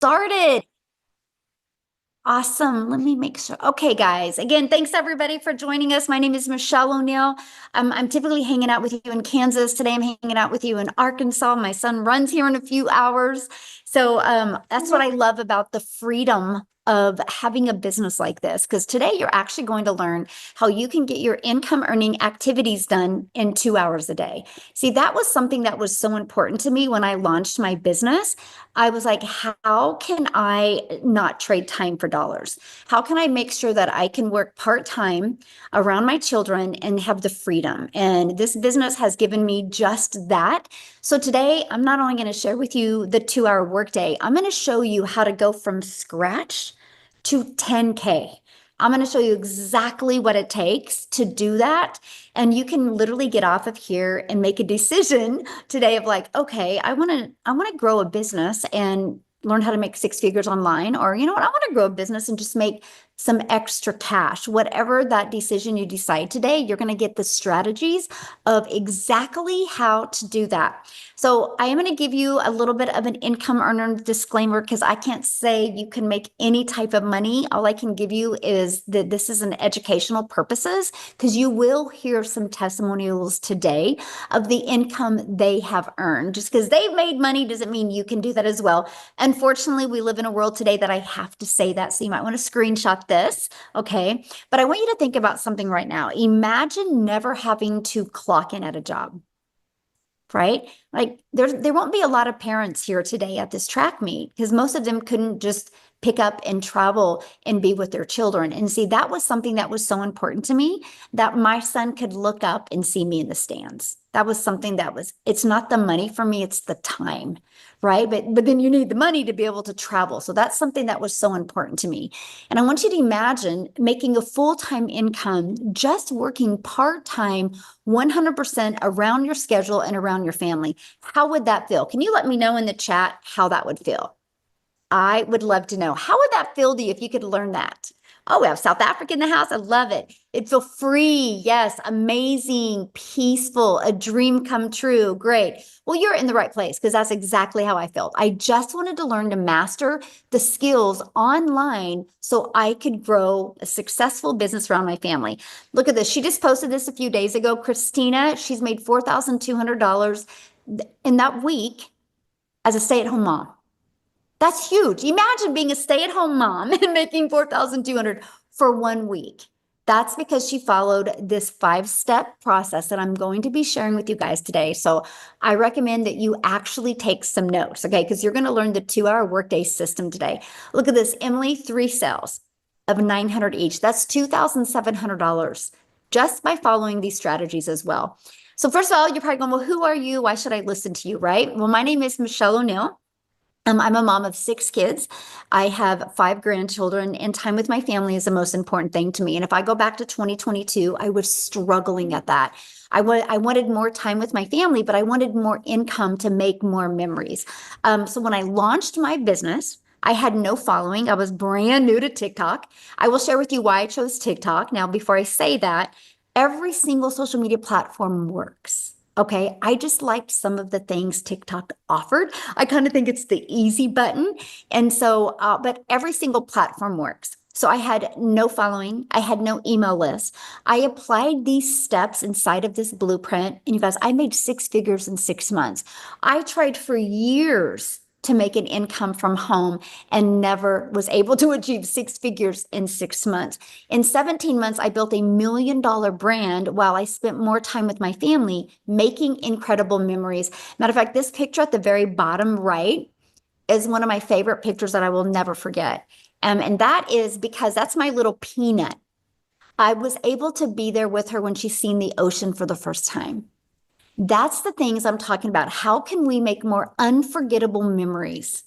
started. Awesome. Let me make sure. Okay, guys. Again, thanks everybody for joining us. My name is Michelle O'Neill. I'm typically hanging out with you in Kansas. Today I'm hanging out with you in Arkansas. My son runs here in a few hours. So that's what I love about the freedom of having a business like this. Because today you're actually going to learn how you can get your income earning activities done in 2 hours a day. See, that was something that was so important to me when I launched my business. I was like, how can I not trade time for dollars? How can I make sure that I can work part-time around my children and have the freedom? And this business has given me just that. So today, I'm not only going to share with you the 2 hour workday, I'm going to show you how to go from scratch to 10K. I'm going to show you exactly what it takes to do that. And you can literally get off of here and make a decision today of like, okay, I want to grow a business and learn how to make six figures online, or you know what, I want to grow a business and just make some extra cash. Whatever that decision you decide today, you're going to get the strategies of exactly how to do that. So I am going to give you a little bit of an income earner disclaimer because I can't say you can make any type of money. All I can give you is that this is an educational purposes, because you will hear some testimonials today of the income they have earned. Just because they've made money doesn't mean you can do that as well. Unfortunately, we live in a world today that I have to say that. So you might want to screenshot this. Okay. But I want you to think about something right now. Imagine never having to clock in at a job, right? Like there won't be a lot of parents here today at this track meet because most of them couldn't just pick up and travel and be with their children. And see, that was something that was so important to me, that my son could look up and see me in the stands. That was something that was, it's not the money for me, it's the time, right? But then you need the money to be able to travel. So that's something that was so important to me. And I want you to imagine making a full-time income, just working part-time 100% around your schedule and around your family. How would that feel? Can you let me know in the chat how that would feel? I would love to know. How would that feel to you if you could learn that? Oh, we have South Africa in the house. I love it. It'd feel free. Yes, amazing, peaceful, a dream come true. Great. Well, you're in the right place because that's exactly how I felt. I just wanted to learn to master the skills online so I could grow a successful business around my family. Look at this. She just posted this a few days ago. Christina, she's made $4,200 in that week as a stay-at-home mom. That's huge. Imagine being a stay-at-home mom and making 4,200 for 1 week. That's because she followed this 5-step process that I'm going to be sharing with you guys today. So I recommend that you actually take some notes, okay? Because you're going to learn the 2 hour workday system today. Look at this, Emily, 3 sales of 900 each. That's $2,700 just by following these strategies as well. So first of all, you're probably going, well, who are you? Why should I listen to you, right? Well, my name is Michelle O'Neill. I'm a mom of 6 kids. I have 5 grandchildren, and time with my family is the most important thing to me. And if I go back to 2022, I was struggling at that. I wanted more time with my family, but I wanted more income to make more memories. So when I launched my business, I had no following. I was brand new to TikTok. I will share with you why I chose TikTok. Now, before I say that, every single social media platform works. Okay, I just liked some of the things TikTok offered. I kind of think it's the easy button. And so, but every single platform works. So I had no following. I had no email list. I applied these steps inside of this blueprint. And you guys, I made 6 figures in 6 months. I tried for years to make an income from home and never was able to achieve 6 figures in 6 months. In 17 months, I built $1 million brand while I spent more time with my family making incredible memories. Matter of fact, this picture at the very bottom right is one of my favorite pictures that I will never forget. And that is because that's my little peanut. I was able to be there with her when she's seen the ocean for the first time. That's the things I'm talking about. How can we make more unforgettable memories?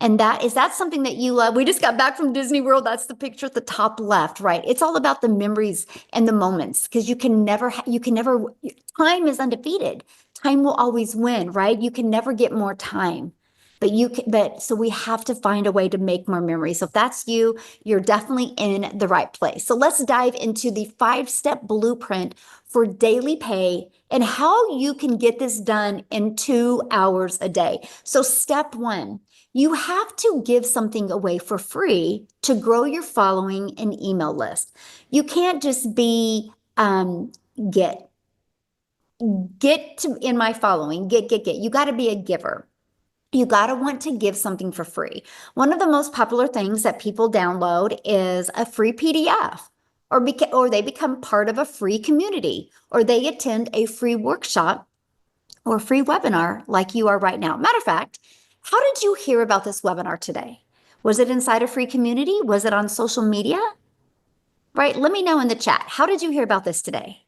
And that's something that you love. We just got back from Disney World. That's the picture at the top left, right? It's all about the memories and the moments because you can never, time is undefeated. Time will always win, right? You can never get more time. So we have to find a way to make more memories. So if that's you, you're definitely in the right place. So let's dive into the 5-step blueprint for daily pay and how you can get this done in 2 hours a day. So step one, You have to give something away for free to grow your following and email list. You can't just be get to in my following, get. You got to be a giver. You got to want to give something for free. One of the most popular things that people download is a free PDF, or they become part of a free community, or they attend a free workshop or free webinar like you are right now. Matter of fact, how did you hear about this webinar today? Was it inside a free community? Was it on social media? Right? Let me know in the chat. How did you hear about this today?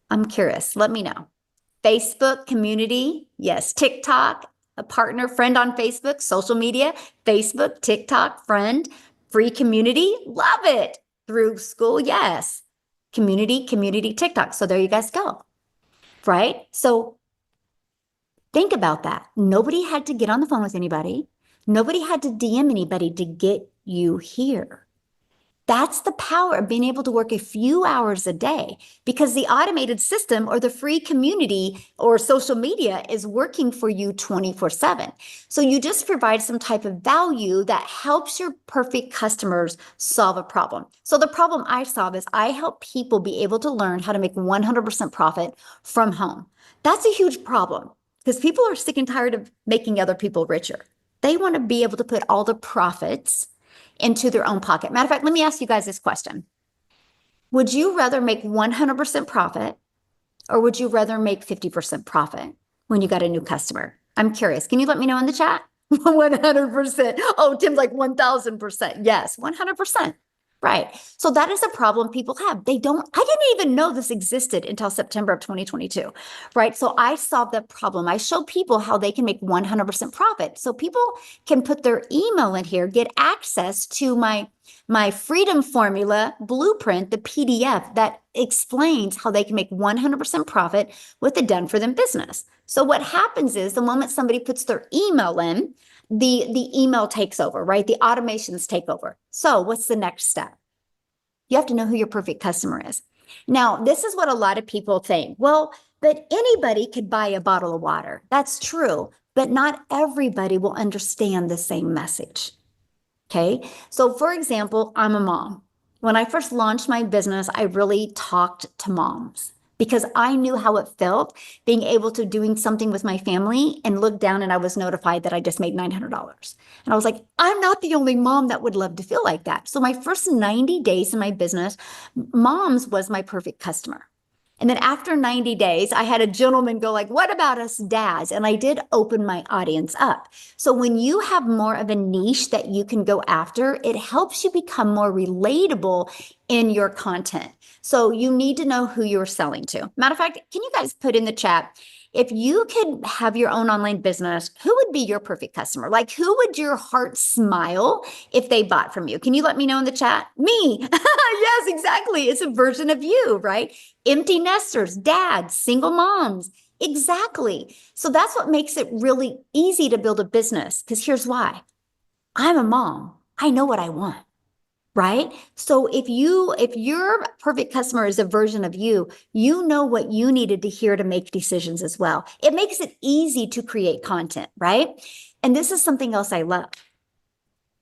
I'm curious. Let me know. Facebook community. Yes. TikTok, a partner, friend on Facebook, social media, Facebook, TikTok, friend, free community. Love it. Through school. Yes. Community, TikTok. So there you guys go. Right? So think about that. Nobody had to get on the phone with anybody. Nobody had to DM anybody to get you here. That's the power of being able to work a few hours a day, because the automated system or the free community or social media is working for you 24/7. So you just provide some type of value that helps your perfect customers solve a problem. So the problem I solve is I help people be able to learn how to make 100% profit from home. That's a huge problem because people are sick and tired of making other people richer. They want to be able to put all the profits into their own pocket. Matter of fact, let me ask you guys this question. Would you rather make 100% profit, or would you rather make 50% profit when you got a new customer? I'm curious. Can you let me know in the chat? 100%. Oh, Tim's like 1000%. Yes, 100%. Right. So that is a problem people have. I didn't even know this existed until September of 2022. Right. So I solved that problem. I show people how they can make 100% profit. So people can put their email in here, get access to my freedom formula blueprint, the PDF that explains how they can make 100% profit with a done for them business. So what happens is the moment somebody puts their email in, the email takes over, right? The automations take over. So what's the next step? You have to know who your perfect customer is. Now, this is what a lot of people think. Well, but anybody could buy a bottle of water. That's true, but not everybody will understand the same message. Okay. So for example, I'm a mom. When I first launched my business, I really talked to moms because I knew how it felt being able to doing something with my family and look down and I was notified that I just made $900. And I was like, I'm not the only mom that would love to feel like that. So my first 90 days in my business, moms was my perfect customer. And then after 90 days, I had a gentleman go like, what about us dads? And I did open my audience up. So when you have more of a niche that you can go after, it helps you become more relatable in your content. So you need to know who you're selling to. Matter of fact, can you guys put in the chat, if you could have your own online business, who would be your perfect customer? Like, who would your heart smile if they bought from you? Can you let me know in the chat? Me. Yes, exactly. It's a version of you, right? Empty nesters, dads, single moms. Exactly. So that's what makes it really easy to build a business. Because here's why. I'm a mom. I know what I want. Right? So if your perfect customer is a version of you, you know what you needed to hear to make decisions as well. It makes it easy to create content, right? And this is something else I love.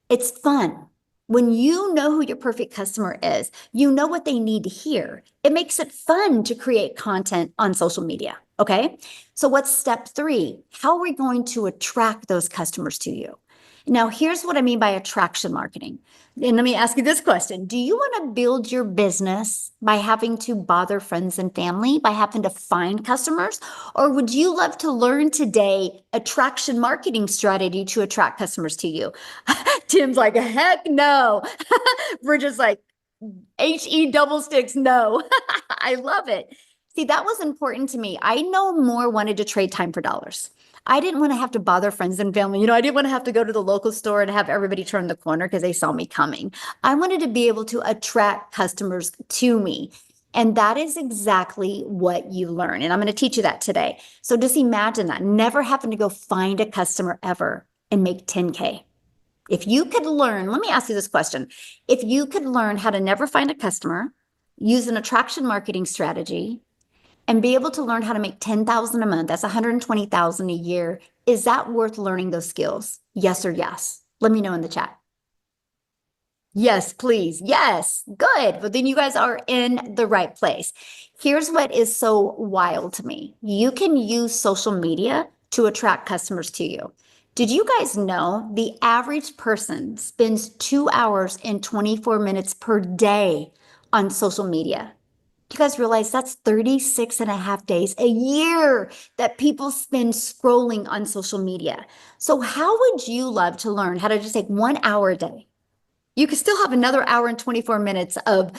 It's fun. When you know who your perfect customer is, you know what they need to hear. It makes it fun to create content on social media. Okay. So what's step 3? How are we going to attract those customers to you? Now, here's what I mean by attraction marketing. And let me ask you this question. Do you want to build your business by having to bother friends and family, by having to find customers? Or would you love to learn today attraction marketing strategy to attract customers to you? Tim's like, heck no. We're just like, HE double sticks, no. I love it. See, that was important to me. I no more wanted to trade time for dollars. I didn't want to have to bother friends and family. I didn't want to have to go to the local store and have everybody turn the corner because they saw me coming. I wanted to be able to attract customers to me. And that is exactly what you learn. And I'm going to teach you that today. So just imagine that. Never having to go find a customer ever and make 10K. If you could learn, let me ask you this question. If you could learn how to never find a customer, use an attraction marketing strategy, and be able to learn how to make 10,000 a month, that's 120,000 a year. Is that worth learning those skills? Yes or yes? Let me know in the chat. Yes, please. Yes. Good. But then you guys are in the right place. Here's what is so wild to me. You can use social media to attract customers to you. Did you guys know the average person spends 2 hours and 24 minutes per day on social media? You guys realize that's 36 and a half days a year that people spend scrolling on social media. So how would you love to learn how to just take 1 hour a day? You could still have another hour and 24 minutes of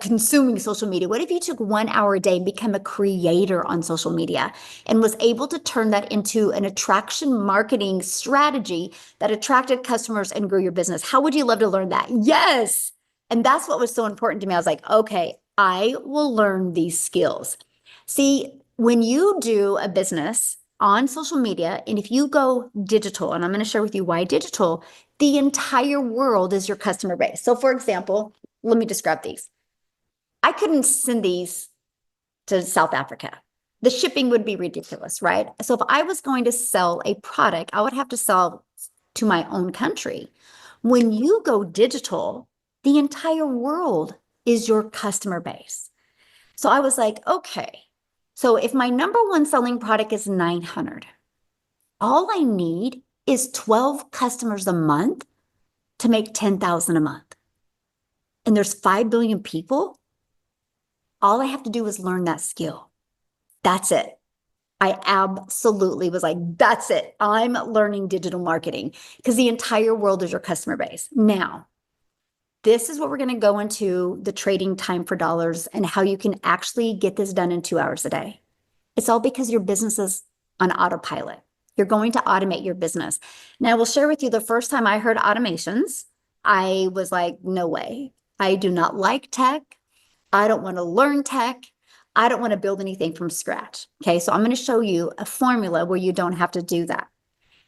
consuming social media. What if you took 1 hour a day and become a creator on social media and was able to turn that into an attraction marketing strategy that attracted customers and grew your business? How would you love to learn that? Yes. And that's what was so important to me. I was like, okay, I will learn these skills. See, when you do a business on social media, and if you go digital, and I'm going to share with you why digital, the entire world is your customer base. So for example, let me describe these. I couldn't send these to South Africa. The shipping would be ridiculous, right? So if I was going to sell a product, I would have to sell to my own country. When you go digital, the entire world is your customer base. So I was like, okay, so if my number one selling product is 900, all I need is 12 customers a month to make 10,000 a month. And there's 5 billion people. All I have to do is learn that skill. That's it. I absolutely was like, that's it. I'm learning digital marketing because the entire world is your customer base. Now, this is what we're going to go into the trading time for dollars and how you can actually get this done in 2 hours a day. It's all because your business is on autopilot. You're going to automate your business. Now, I will share with you the first time I heard automations, I was like, no way. I do not like tech. I don't want to learn tech. I don't want to build anything from scratch. Okay, so I'm going to show you a formula where you don't have to do that.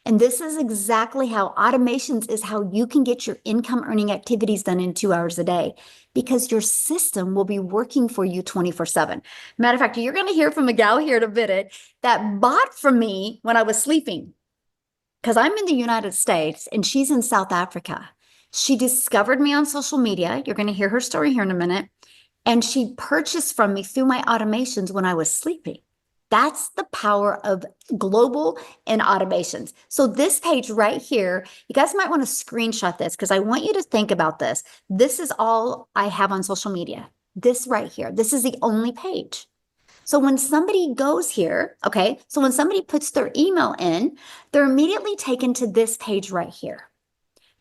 And this is exactly how automations is how you can get your income earning activities done in 2 hours a day because your system will be working for you 24/7. Matter of fact, you're going to hear from a gal here in a minute that bought from me when I was sleeping because I'm in the United States and she's in South Africa. She discovered me on social media. You're going to hear her story here in a minute. And she purchased from me through my automations when I was sleeping. That's the power of global and automations. So this page right here, you guys might want to screenshot this because I want you to think about this. This is all I have on social media. This right here, this is the only page. So when somebody goes here, okay, so when somebody puts their email in, they're immediately taken to this page right here.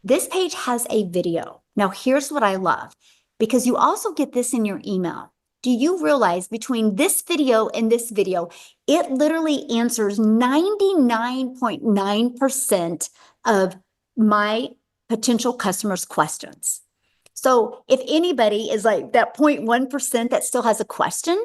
This page has a video. Now, here's what I love, because you also get this in your email. Do you realize between this video and this video, it literally answers 99.9% of my potential customers' questions. So if anybody is like that 0.1% that still has a question,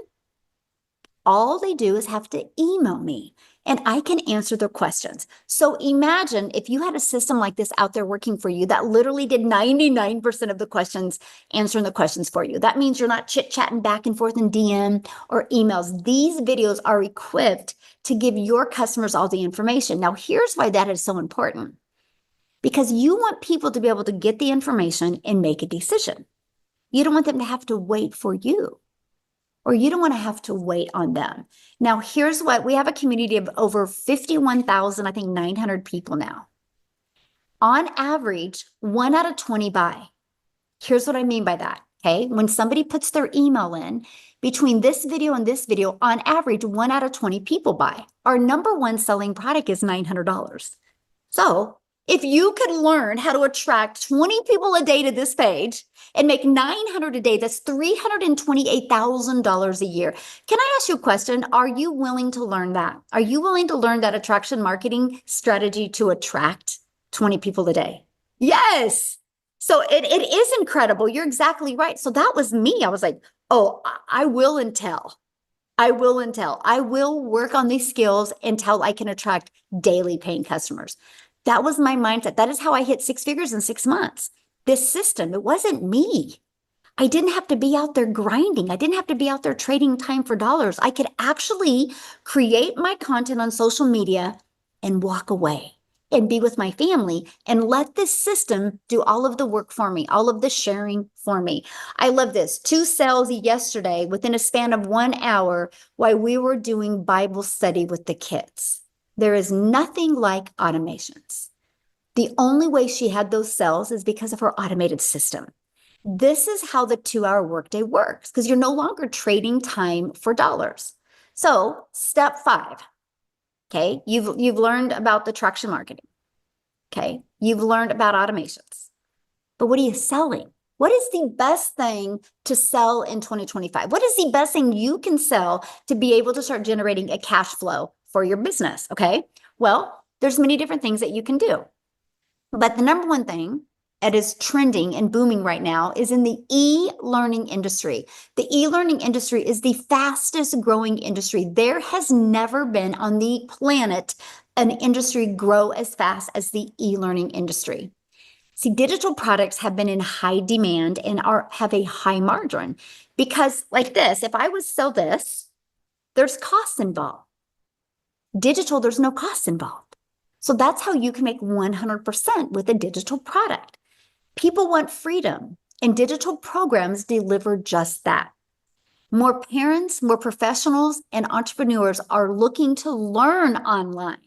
all they do is have to email me and I can answer their questions. So imagine if you had a system like this out there working for you that literally did 99% of the questions, answering the questions for you. That means you're not chit-chatting back and forth in DM or emails. These videos are equipped to give your customers all the information. Now, here's why that is so important. Because you want people to be able to get the information and make a decision. You don't want them to have to wait for you. Or you don't want to have to wait on them. Now, here's what we have: a community of over 51,000, I think 900 people now. On average, 1 out of 20 buy. Here's what I mean by that. Okay. When somebody puts their email in between this video and this video, on average, 1 out of 20 people buy. Our number one selling product is $900. So if you could learn how to attract 20 people a day to this page and make 900 a day, that's $328,000 a year. Can I ask you a question? Are you willing to learn that? Are you willing to learn that attraction marketing strategy to attract 20 people a day? Yes. So it is incredible. You're exactly right. So that was me. I was like, oh, I will and tell. I will and tell. I will work on these skills until I can attract daily paying customers. That was my mindset. That is how I hit 6 figures in 6 months. This system, it wasn't me. I didn't have to be out there grinding. I didn't have to be out there trading time for dollars. I could actually create my content on social media and walk away and be with my family and let this system do all of the work for me, all of the sharing for me. I love this. 2 sales yesterday within a span of 1 hour while we were doing Bible study with the kids. There is nothing like automations. The only way she had those sales is because of her automated system. This is how the 2-hour workday works because you're no longer trading time for dollars. So step 5, okay, you've learned about the traction marketing. Okay, you've learned about automations. But what are you selling? What is the best thing to sell in 2025? What is the best thing you can sell to be able to start generating a cash flow for your business? Okay, well, there's many different things that you can do. But the number one thing that is trending and booming right now is in the e-learning industry. The e-learning industry is the fastest growing industry. There has never been on the planet an industry grow as fast as the e-learning industry. See, digital products have been in high demand and have a high margin because like this, if I would sell this, there's costs involved. Digital, there's no costs involved. So that's how you can make 100% with a digital product. People want freedom, and digital programs deliver just that. More parents, more professionals, and entrepreneurs are looking to learn online.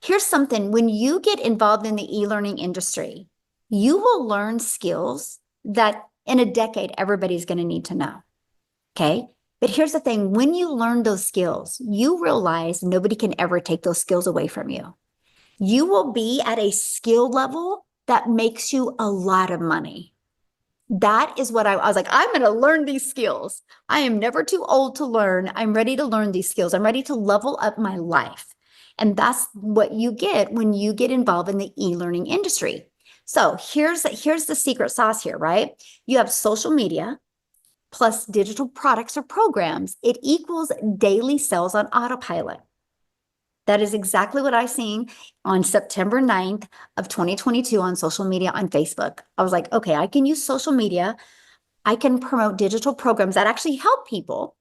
Here's something, when you get involved in the e-learning industry, you will learn skills that in a decade, everybody's going to need to know, okay? But here's the thing, when you learn those skills, you realize nobody can ever take those skills away from you. You will be at a skill level that makes you a lot of money. That is what I was like, I'm going to learn these skills. I am never too old to learn. I'm ready to learn these skills. I'm ready to level up my life. And that's what you get when you get involved in the e-learning industry. So here's the secret sauce here, right? You have social media plus digital products or programs. It equals daily sales on autopilot. That is exactly what I seen on September 9th of 2022 on social media on Facebook. I was like, okay, I can use social media. I can promote digital programs that actually help people.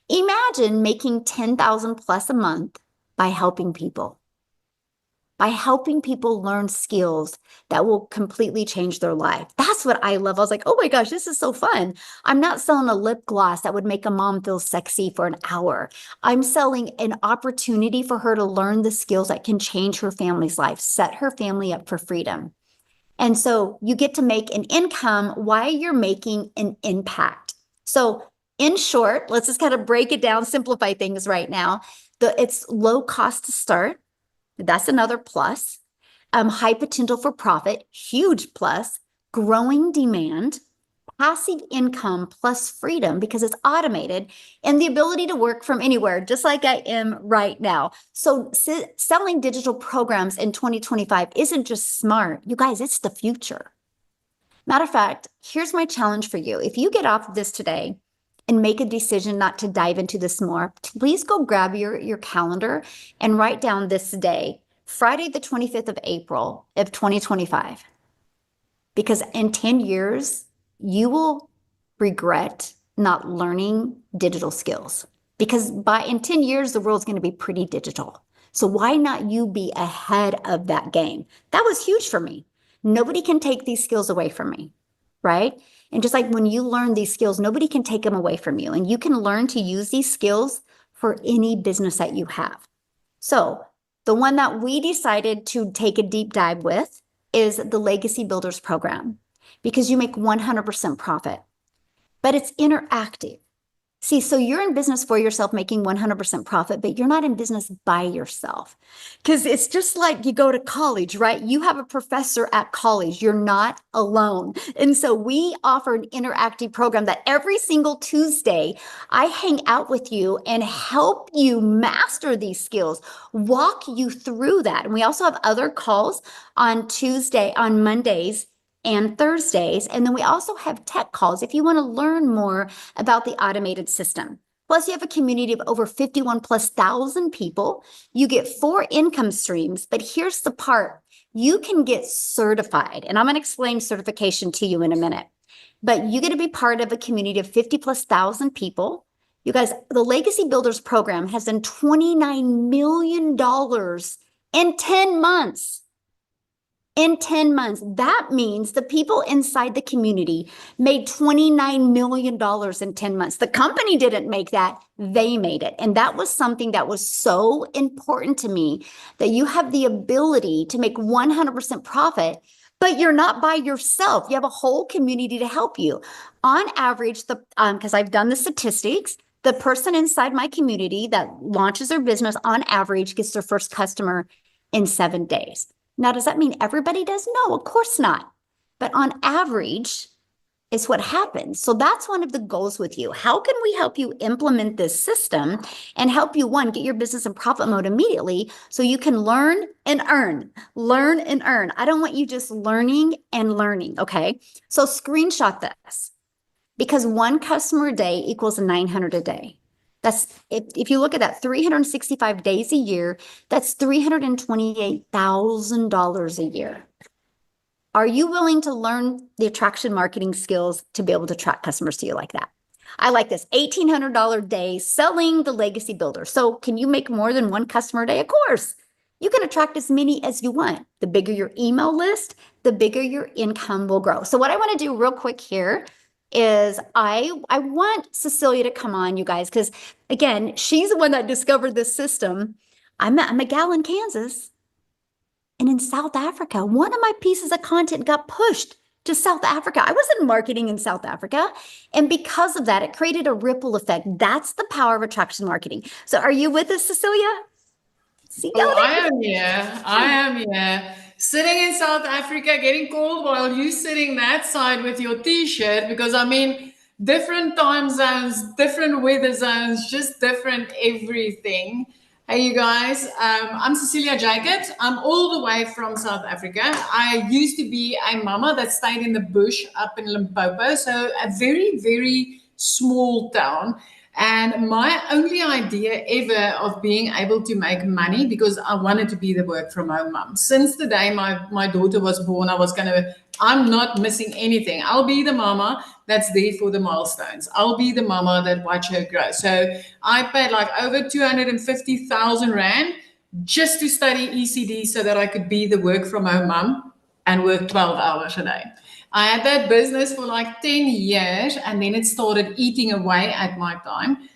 Imagine making 10,000 plus a month by helping people learn skills that will completely change their life. That's what I love. I was like, oh my gosh, this is so fun. I'm not selling a lip gloss that would make a mom feel sexy for an hour. I'm selling an opportunity for her to learn the skills that can change her family's life, set her family up for freedom. And so you get to make an income while you're making an impact. So in short, let's just kind of break it down, simplify things right now. It's low cost to start. That's another plus. High potential for profit, huge plus. Growing demand, passive income plus freedom because it's automated, and the ability to work from anywhere, just like I am right now. So selling digital programs in 2025 isn't just smart. You guys, it's the future. Matter of fact, here's my challenge for you. If you get off of this today and make a decision not to dive into this more, please go grab your calendar and write down this day, Friday, the 25th of April of 2025. Because in 10 years, you will regret not learning digital skills. Because in 10 years, the world's going to be pretty digital. So why not you be ahead of that game? That was huge for me. Nobody can take these skills away from me, right? And just like when you learn these skills, nobody can take them away from you. And you can learn to use these skills for any business that you have. So the one that we decided to take a deep dive with is the Legacy Builders program, because you make 100% profit, but it's interactive. See, so you're in business for yourself, making 100% profit, but you're not in business by yourself. Because it's just like you go to college, right? You have a professor at college. You're not alone. And so we offer an interactive program that every single Tuesday, I hang out with you and help you master these skills, walk you through that. And we also have other calls on Mondays, and Thursdays. And then we also have tech calls if you want to learn more about the automated system. Plus, you have a community of over 51,000+ people. You get 4 income streams, but here's the part. You can get certified, and I'm going to explain certification to you in a minute. but you get to be part of a community of 50 plus thousand people. You guys, the Legacy Builders program has done $29 million in 10 months. In 10 months, that means the people inside the community made $29 million in 10 months. The company didn't make that, they made it. And that was something that was so important to me, that you have the ability to make 100% profit, but you're not by yourself. You have a whole community to help you. On average, because I've done the statistics, the person inside my community that launches their business on average gets their first customer in 7 days. Now, does that mean everybody does? No, of course not. But on average, it's what happens. So that's one of the goals with you. How can we help you implement this system and help you, one, get your business in profit mode immediately so you can learn and earn, learn and earn. I don't want you just learning and learning, okay? So screenshot this, because one customer a day equals 900 a day. That's, if you look at that, 365 days a year, that's $328,000 a year. Are you willing to learn the attraction marketing skills to be able to attract customers to you like that? I like this, $1,800 day selling the Legacy Builder. So can you make more than one customer a day? Of course. You can attract as many as you want. The bigger your email list, the bigger your income will grow. So what I want to do real quick here is I want Cecilia to come on, you guys, because again, she's the one that discovered this system. I'm a gal in Kansas, and in South Africa, one of my pieces of content got pushed to South Africa. I wasn't marketing in South Africa, and because of that, it created a ripple effect. That's the power of attraction marketing. So are you with us, Cecilia? See, I am here. I am here. Sitting in South Africa, getting cold while you sitting that side with your t-shirt, because I mean, different time zones, different weather zones, just different everything. Hey, you guys, I'm Cecilia Jacobs. I'm all the way from South Africa. I used to be a mama that stayed in the bush up in Limpopo, so a very, very small town. And my only idea ever of being able to make money, because I wanted to be the work from home mom. Since the day my daughter was born, I'm not missing anything. I'll be the mama that's there for the milestones. I'll be the mama that watch her grow. So I paid like over 250,000 Rand just to study ECD so that I could be the work from home mom and work 12 hours a day. I had that business for like 10 years, and then it started eating away at my time.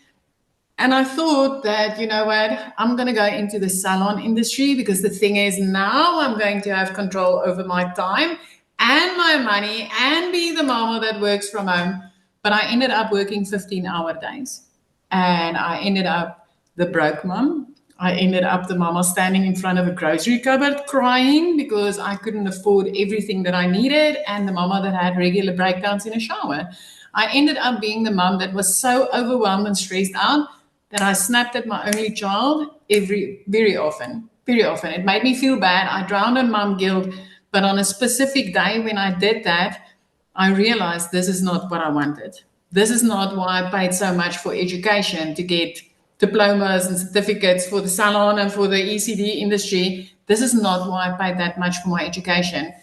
And I thought that, you know what, I'm going to go into the salon industry, because the thing is, now I'm going to have control over my time and my money and be the mama that works from home. But I ended up working 15-hour days, and I ended up the broke mom. I ended up the mama standing in front of a grocery cupboard crying because I couldn't afford everything that I needed, and the mama that had regular breakdowns in a shower. I ended up being the mom that was so overwhelmed and stressed out that I snapped at my only child very often. Very often. It made me feel bad. I drowned in mom guilt. But on a specific day when I did that, I realized this is not what I wanted. This is not why I paid so much for education, to get diplomas and certificates for the salon and for the ECD industry. This is not why I paid that much for my education.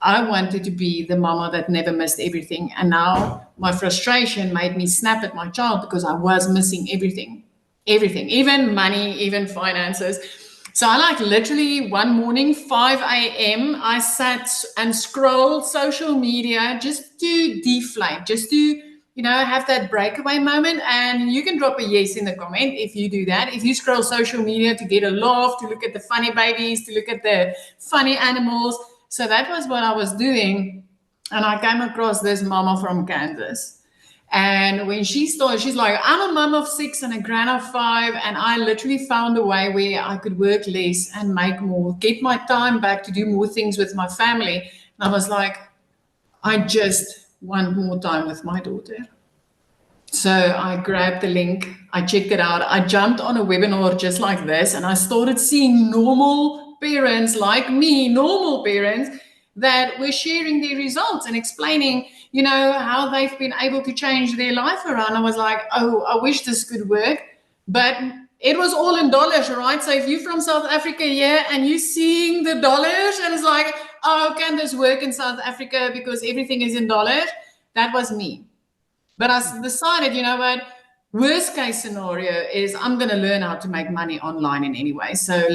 I wanted to be the mama that never missed everything. And now my frustration made me snap at my child because I was missing everything, even money, even finances. So I like literally one morning, 5 a.m., I sat and scrolled social media just to deflate, just to, have that breakaway moment. And you can drop a yes in the comment if you do that. If you scroll social media to get a laugh, to look at the funny babies, to look at the funny animals. So that was what I was doing. And I came across this mama from Kansas. And when she started, she's like, I'm a mom of 6 and a grand of 5. And I literally found a way where I could work less and make more, get my time back to do more things with my family. And I was like, I just want more time with my daughter. So I grabbed the link, I checked it out. I jumped on a webinar just like this, and I started seeing normal parents like me, normal parents that were sharing their results and explaining, how they've been able to change their life around. I was like, oh, I wish this could work. But it was all in dollars, right? So if you're from South Africa here and you're seeing the dollars and it's like, oh, can this work in South Africa because everything is in dollars? That was me. But I decided, you know what? Worst case scenario is I'm going to learn how to make money online in any way. So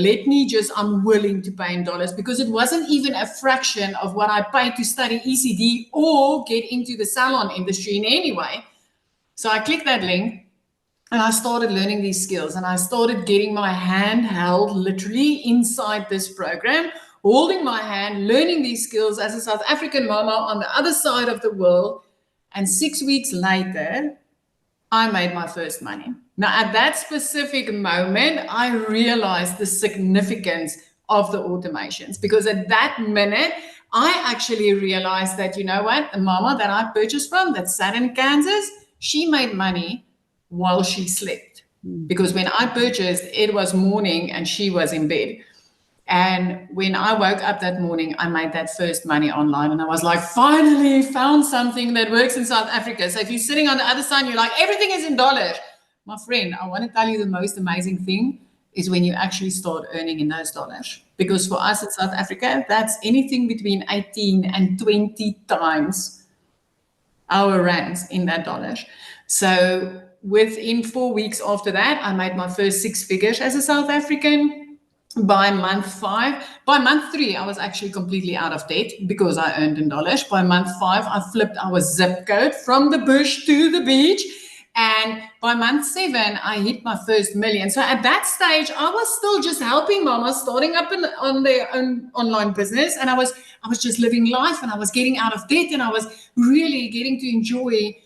I'm willing to pay in dollars because it wasn't even a fraction of what I paid to study ECD or get into the salon industry in any way. So I clicked that link and I started learning these skills and I started getting my hand held literally inside this program, holding my hand, learning these skills as a South African mama on the other side of the world. And 6 weeks later, I made my first money. Now, at that specific moment, I realized the significance of the automations because at that minute, I actually realized that, you know what, the mama that I purchased from that sat in Kansas, she made money while she slept. Because when I purchased, it was morning and she was in bed. And when I woke up that morning, I made that first money online. And I was like, finally found something that works in South Africa. So if you're sitting on the other side, you're like, everything is in dollars. My friend, I want to tell you the most amazing thing is when you actually start earning in those dollars. Because for us in South Africa, that's anything between 18 and 20 times our rands in that dollars. So within 4 weeks after that, I made my first 6 figures as a South African. By month 5, by month 3, I was actually completely out of debt because I earned in dollars. By month 5, I flipped our zip code from the bush to the beach. And by month 7, I hit my first million. So at that stage, I was still just helping mamas starting up on their own online business. And I was just living life and I was getting out of debt and I was really getting to enjoy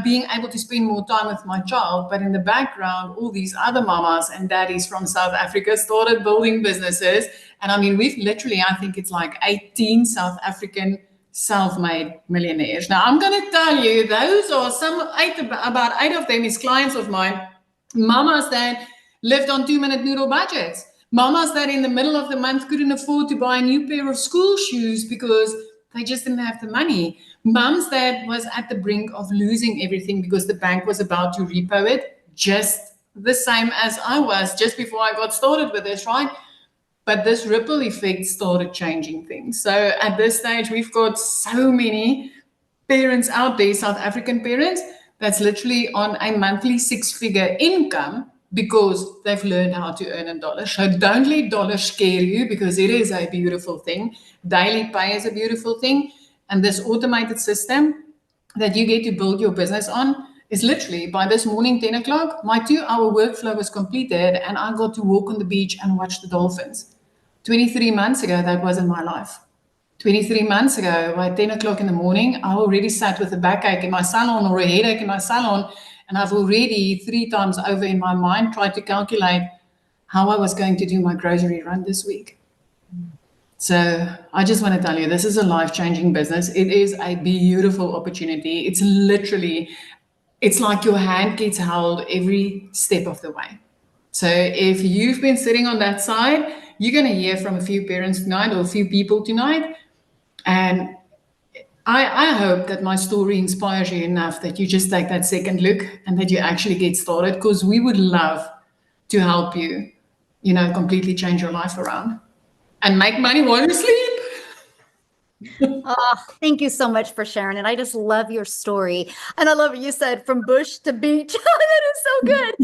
being able to spend more time with my child. But in the background, all these other mamas and daddies from South Africa started building businesses. And I mean, we've literally, I think it's like 18 South African self-made millionaires. Now, I'm going to tell you, those are about 8 of them is clients of mine, mamas that lived on 2-minute noodle budgets, mamas that in the middle of the month couldn't afford to buy a new pair of school shoes because they just didn't have the money. Mums that was at the brink of losing everything because the bank was about to repo it, just the same as I was just before I got started with this, right? But this ripple effect started changing things. So at this stage, we've got so many parents out there, South African parents, that's literally on a monthly 6-figure income because they've learned how to earn in dollars. So don't let dollars scare you because it is a beautiful thing. Daily pay is a beautiful thing. And this automated system that you get to build your business on is literally by this morning, 10 o'clock, my 2-hour workflow was completed and I got to walk on the beach and watch the dolphins. 23 months ago, that wasn't my life. 23 months ago, by 10 o'clock in the morning, I already sat with a backache in my salon or a headache in my salon. And I've already 3 times over in my mind tried to calculate how I was going to do my grocery run this week. So I just want to tell you, this is a life-changing business. It is a beautiful opportunity. It's like your hand gets held every step of the way. So if you've been sitting on that side, you're going to hear from a few parents tonight or a few people tonight. And I hope that my story inspires you enough that you just take that second look and that you actually get started, because we would love to help you, completely change your life around and make money while you sleep. Oh, thank you so much for sharing it. I just love your story. And I love what you said, from bush to beach. That is so good.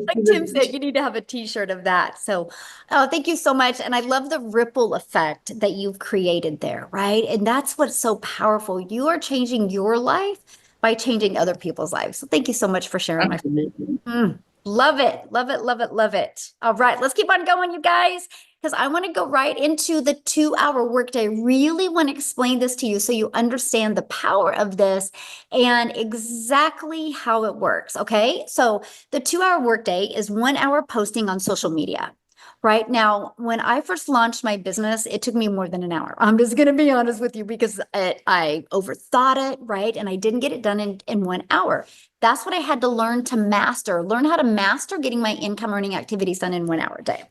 Like Tim said, you need to have a t-shirt of that. So thank you so much. And I love the ripple effect that you've created there, right? And that's what's so powerful. You are changing your life by changing other people's lives. So thank you so much for sharing, my friend. Love it. Love it. Love it. Love it. All right, let's keep on going, you guys, because I want to go right into the 2-hour workday. Really want to explain this to you so you understand the power of this and exactly how it works. Okay. So the 2-hour workday is 1 hour posting on social media. Right now, when I first launched my business, it took me more than an hour. I'm just going to be honest with you because I overthought it, right? And I didn't get it done in 1 hour. That's what I had to learn how to master getting my income earning activities done in 1 hour a day.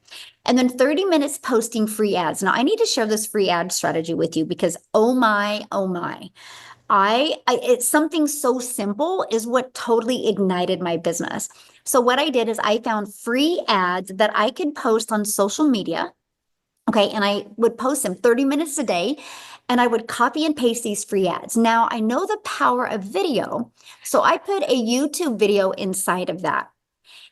And then 30 minutes posting free ads. Now, I need to share this free ad strategy with you because, oh my, it's something so simple is what totally ignited my business. So what I did is I found free ads that I could post on social media. Okay. And I would post them 30 minutes a day. and I would copy and paste these free ads. Now I know the power of video, so I put a YouTube video inside of that.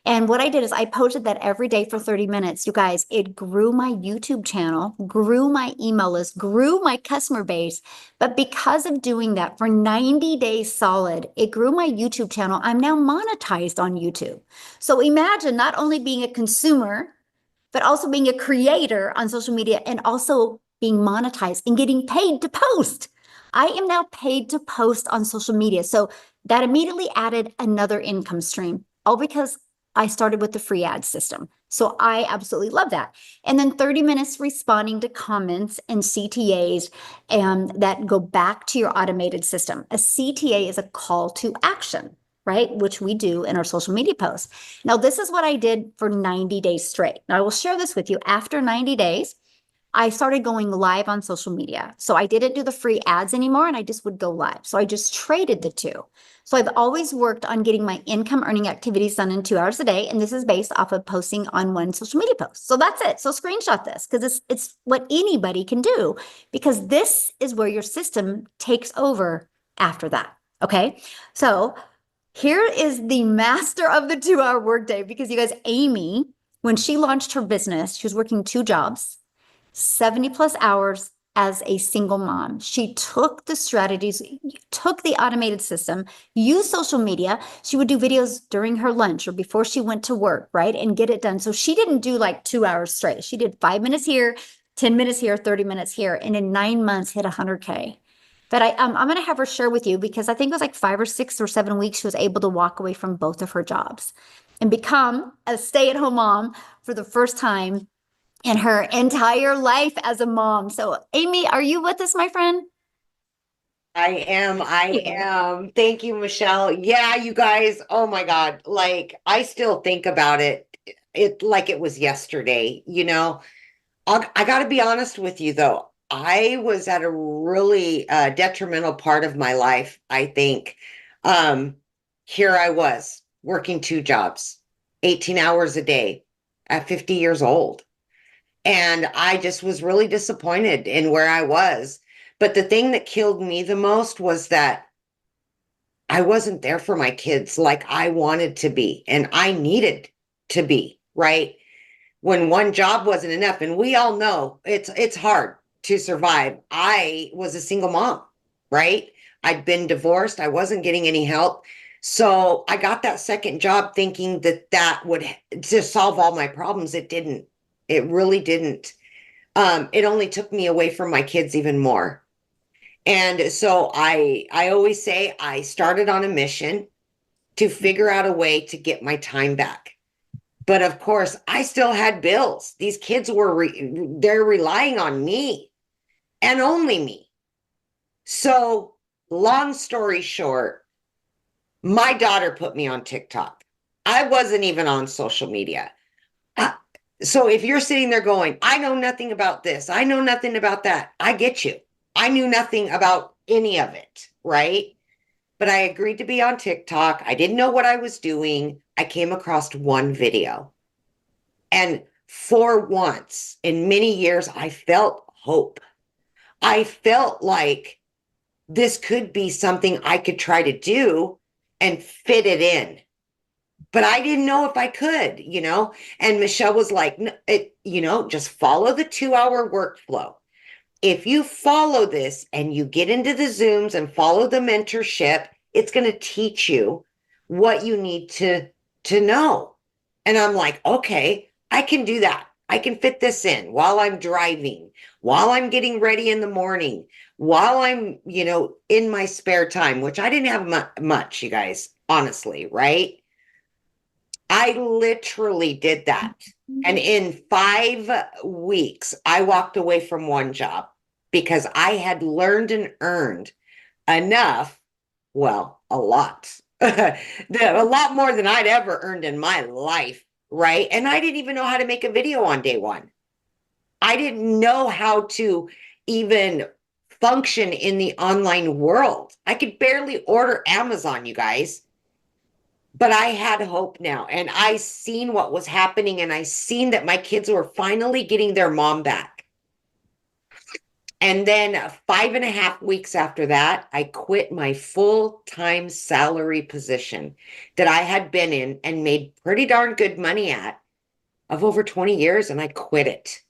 And what I did is I posted that every day for 30 minutes. You guys, it grew my YouTube channel, grew my email list, grew my customer base. But because of doing that for 90 days solid, it grew my YouTube channel. I'm now monetized on YouTube. So imagine not only being a consumer, but also being a creator on social media and also being monetized and getting paid to post. I am now paid to post on social media. So that immediately added another income stream, all because I started with the free ad system. So I absolutely love that. And then 30 minutes responding to comments and CTAs and that go back to your automated system. A CTA is a call to action, right? Which we do in our social media posts. Now, this is what I did for 90 days straight. Now, I will share this with you. After 90 days, I started going live on social media. So I didn't do the free ads anymore and I just would go live. So I just traded the two. So I've always worked on getting my income earning activities done in 2 hours a day. And this is based off of posting on one social media post. So that's it. So screenshot this because it's what anybody can do because this is where your system takes over after that. Okay. So here is the master of the 2-hour workday because you guys, Amy, when she launched her business, she was working 2 jobs. 70 plus hours as a single mom. She took the strategies, took the automated system, used social media. She would do videos during her lunch or before she went to work, right? And get it done. So she didn't do like 2 hours straight. She did 5 minutes here, 10 minutes here, 30 minutes here. And in 9 months hit 100K. But I'm going to have her share with you because I think it was like 5 or 6 or 7 weeks she was able to walk away from both of her jobs and become a stay-at-home mom for the first time in her entire life as a mom. So, Amy, are you with us, my friend? I am. Thank you, Michelle. Yeah, you guys, oh my God. Like, I still think about it like it was yesterday, you know. I got to be honest with you, though. I was at a really detrimental part of my life, I think. Um, Here I was working 2 jobs, 18 hours a day at 50 years old. And I just was really disappointed in where I was. But the thing that killed me the most was that I wasn't there for my kids like I wanted to be and I needed to be, right? When one job wasn't enough, and we all know it's hard to survive. I was a single mom, right? I'd been divorced. I wasn't getting any help. So I got that second job thinking that that would just solve all my problems. It didn't. It really didn't. It only took me away from my kids even more. And so I always say I started on a mission to figure out a way to get my time back. But of course, I still had bills. These kids were they're relying on me and only me. So, long story short, my daughter put me on TikTok. I wasn't even on social media. So if you're sitting there going, I know nothing about this, I know nothing about that, I get you. I knew nothing about any of it, right? But I agreed to be on TikTok. I didn't know what I was doing. I came across one video. And for once in many years, I felt hope. I felt like this could be something I could try to do and fit it in. But I didn't know if I could, you know? And Michelle was like, just follow the 2-hour workflow. If you follow this and you get into the Zooms and follow the mentorship, it's going to teach you what you need to know. And I'm like, okay, I can do that. I can fit this in while I'm driving, while I'm getting ready in the morning, while I'm, in my spare time, which I didn't have much, you guys, honestly, right? I literally did that. And in 5 weeks, I walked away from one job because I had learned and earned enough, well, a lot, a lot more than I'd ever earned in my life, right? And I didn't even know how to make a video on day one. I didn't know how to even function in the online world. I could barely order Amazon, you guys. But I had hope now, and I seen what was happening, and I seen that my kids were finally getting their mom back. And then 5.5 weeks after that, I quit my full-time salary position that I had been in and made pretty darn good money at of over 20 years, and I quit it.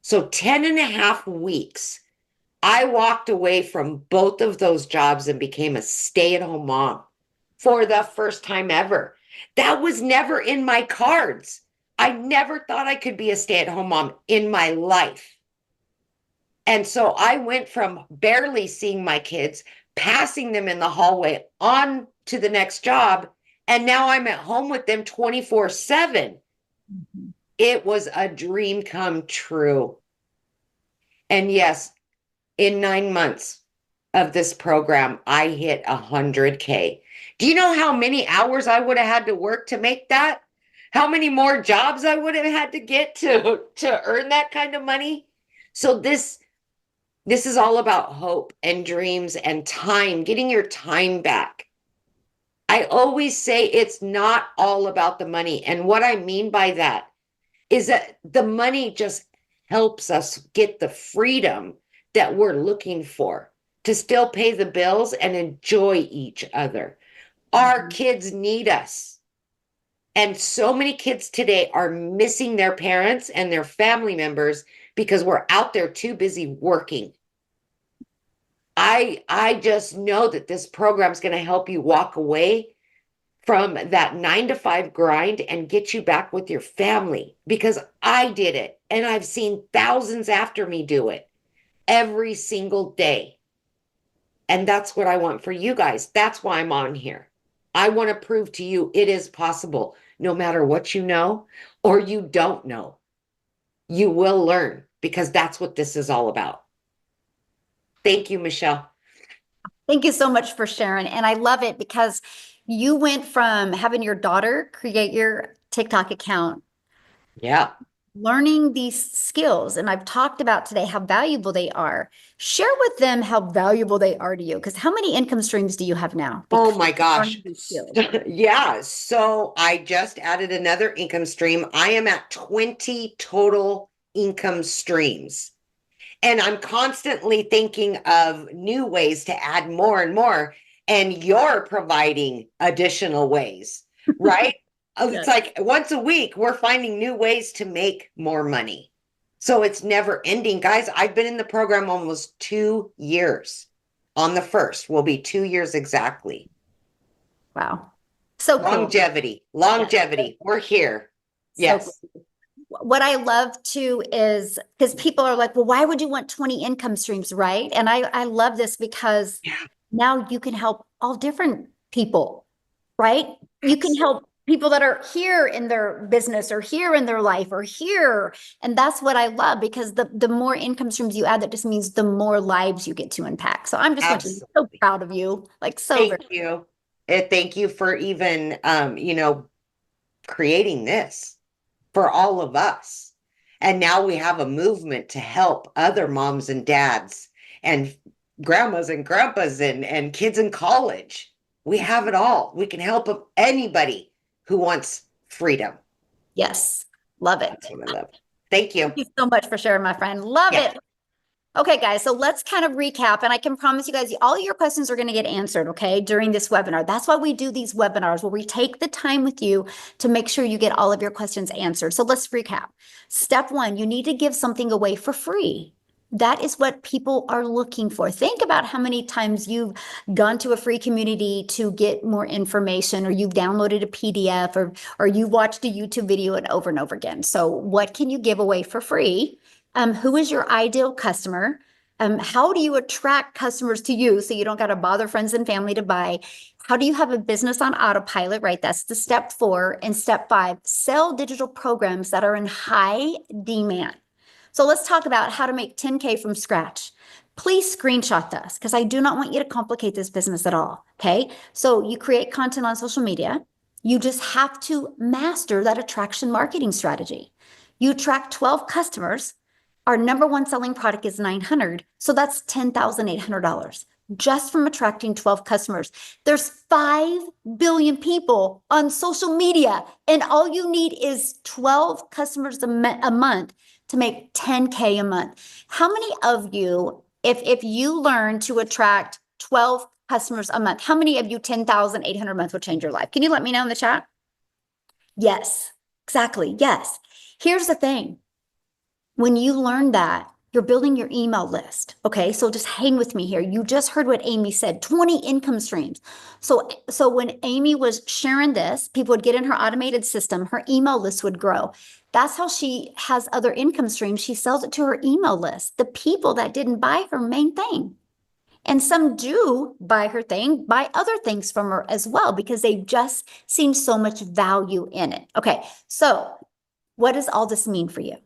So 10.5 weeks, I walked away from both of those jobs and became a stay-at-home mom for the first time ever. That was never in my cards. I never thought I could be a stay-at-home mom in my life. And so I went from barely seeing my kids, passing them in the hallway on to the next job. And now I'm at home with them 24/7. It was a dream come true. And yes, in 9 months of this program, I hit 100K. Do you know how many hours I would have had to work to make that? How many more jobs I would have had to get to earn that kind of money? So this is all about hope and dreams and time, getting your time back. I always say it's not all about the money. And what I mean by that is that the money just helps us get the freedom that we're looking for to still pay the bills and enjoy each other. Our kids need us. And so many kids today are missing their parents and their family members because we're out there too busy working. I just know that this program is going to help you walk away from that 9 to 5 grind and get you back with your family, because I did it and I've seen thousands after me do it every single day. And that's what I want for you guys. That's why I'm on here. I want to prove to you it is possible, no matter what you know or you don't know. You will learn, because that's what this is all about. Thank you, Michelle. Thank you so much for sharing. And I love it because you went from having your daughter create your TikTok account, Yeah. learning these skills. And I've talked about today how valuable they are. Share with them how valuable they are to you. Because how many income streams do you have now? Oh my gosh. Yeah. So I just added another income stream. I am at 20 total income streams. And I'm constantly thinking of new ways to add more and more. And you're providing additional ways, right? Yes. It's like once a week, we're finding new ways to make more money. So it's never ending. Guys, I've been in the program almost 2 years. On the 1st will be 2 years exactly. Wow. So cool. Longevity. Yeah. We're here. So yes. Cool. What I love too is, because people are like, well, why would you want 20 income streams, right? And I love this because now you can help all different people, right? You can help people that are here in their business or here in their life or here. And that's what I love, because the more income streams you add, that just means the more lives you get to impact. So I'm just so proud of you. Like, so thank you. Thank you for even, creating this for all of us. And now we have a movement to help other moms and dads and grandmas and grandpas and kids in college. We have it all. We can help anybody who wants freedom. Yes. Love it. That's what I love. Thank you. Thank you so much for sharing, my friend. Love it. Okay, guys, so let's kind of recap, and I can promise you guys, all your questions are going to get answered, okay, during this webinar. That's why we do these webinars, where we take the time with you to make sure you get all of your questions answered. So let's recap. Step 1, you need to give something away for free. That is what people are looking for. Think about how many times you've gone to a free community to get more information, or you've downloaded a PDF, or you watched a YouTube video and over again. So what can you give away for free? Who is your ideal customer? How do you attract customers to you so you don't got to bother friends and family to buy? How do you have a business on autopilot, right? That's the step 4. And step 5, sell digital programs that are in high demand. So let's talk about how to make 10K from scratch. Please screenshot this, because I do not want you to complicate this business at all, okay? So you create content on social media. You just have to master that attraction marketing strategy. You attract 12 customers. Our number 1 selling product is $900. So that's $10,800 just from attracting 12 customers. There's 5 billion people on social media, and all you need is 12 customers a month to make 10K a month. How many of you, if you learn to attract 12 customers a month, how many of you 10,800 a month would change your life? Can you let me know in the chat? Yes, exactly. Yes. Here's the thing. When you learn that, you're building your email list. Okay, so just hang with me here. You just heard what Amy said, 20 income streams. So when Amy was sharing this, people would get in her automated system, her email list would grow. That's how she has other income streams. She sells it to her email list, the people that didn't buy her main thing. And some do buy her thing, buy other things from her as well, because they've just seen so much value in it. Okay, so what does all this mean for you?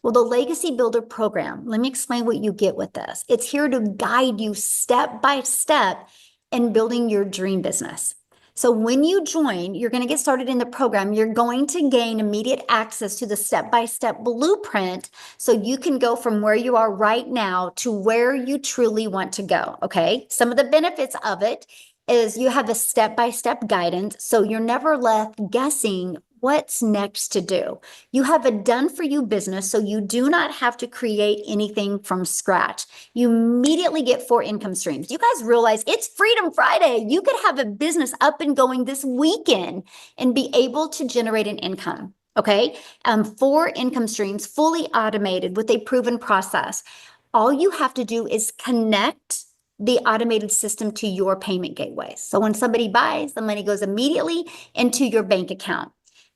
Well, the Legacy Builder program, let me explain what you get with this. It's here to guide you step by step in building your dream business. So when you join, you're going to get started in the program. You're going to gain immediate access to the step-by-step blueprint so you can go from where you are right now to where you truly want to go, okay? Some of the benefits of it is you have a step-by-step guidance, so you're never left guessing what's next to do. You have a done-for-you business, so you do not have to create anything from scratch. You immediately get 4 income streams. You guys realize it's Freedom Friday. You could have a business up and going this weekend and be able to generate an income, okay? 4 income streams, fully automated with a proven process. All you have to do is connect the automated system to your payment gateway. So when somebody buys, the money goes immediately into your bank account.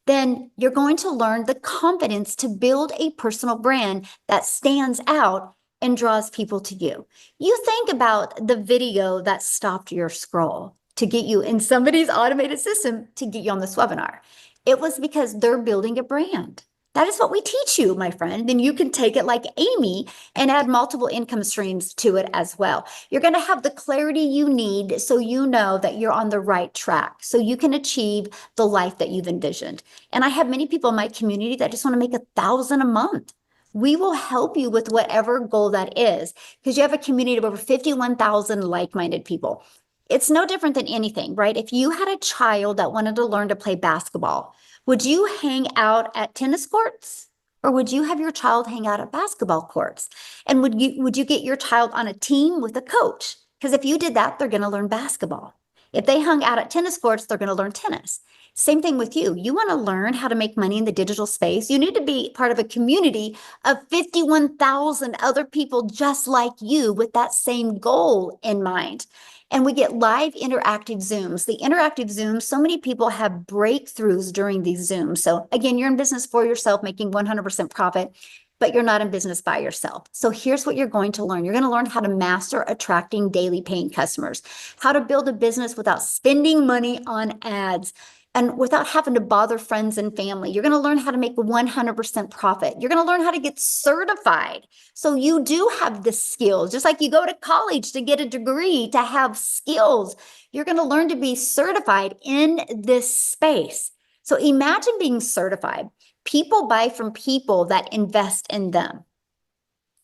Then you're going to learn the confidence to build a personal brand that stands out and draws people to you. You think about the video that stopped your scroll to get you in somebody's automated system to get you on this webinar. It was because they're building a brand. That is what we teach you, my friend. Then you can take it like Amy and add multiple income streams to it as well. You're going to have the clarity you need so you know that you're on the right track, so you can achieve the life that you've envisioned. And I have many people in my community that just want to make $1,000 a month. We will help you with whatever goal that is, because you have a community of over 51,000 like-minded people. It's no different than anything, right? If you had a child that wanted to learn to play basketball, would you hang out at tennis courts, or would you have your child hang out at basketball courts? And would you get your child on a team with a coach? Because if you did that, they're going to learn basketball. If they hung out at tennis courts, they're going to learn tennis. Same thing with you. You want to learn how to make money in the digital space. You need to be part of a community of 51,000 other people just like you with that same goal in mind. And we get live interactive Zooms. The interactive Zooms, so many people have breakthroughs during these Zooms. So again, you're in business for yourself, making 100% profit, but you're not in business by yourself. So here's what you're going to learn. You're going to learn how to master attracting daily paying customers, how to build a business without spending money on ads, and without having to bother friends and family. You're going to learn how to make 100% profit. You're going to learn how to get certified. So you do have the skills, just like you go to college to get a degree, to have skills. You're going to learn to be certified in this space. So imagine being certified. People buy from people that invest in them.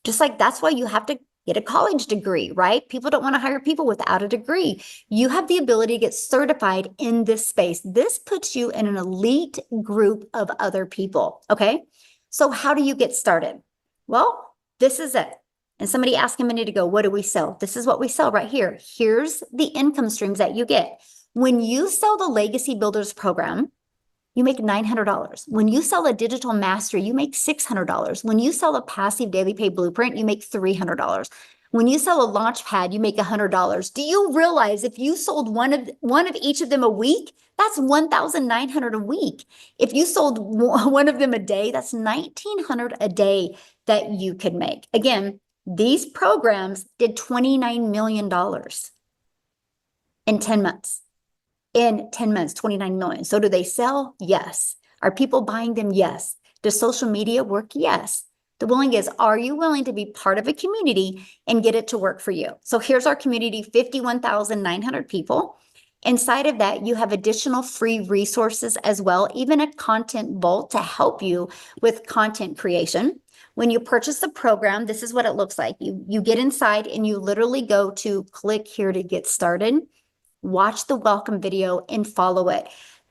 Just like that's why you have to get a college degree, right? People don't want to hire people without a degree. You have the ability to get certified in this space. This puts you in an elite group of other people, okay? So how do you get started? Well, this is it. And somebody asked a minute ago, what do we sell? This is what we sell right here. Here's the income streams that you get. When you sell the Legacy Builders program, you make $900. When you sell a digital mastery, you make $600. When you sell a passive daily pay blueprint, you make $300. When you sell a launch pad, you make $100. Do you realize if you sold one of each of them a week, that's $1,900 a week. If you sold one of them a day, that's $1,900 a day that you could make. Again, these programs did $29 million in 10 months. In 10 months, 29 million. So do they sell? Yes. Are people buying them? Yes. Does social media work? Yes. The willing is, are you willing to be part of a community and get it to work for you? So here's our community, 51,900 people. Inside of that, you have additional free resources as well, even a content vault to help you with content creation. When you purchase the program, this is what it looks like. You get inside and you literally go to click here to get started. Watch the welcome video and follow it.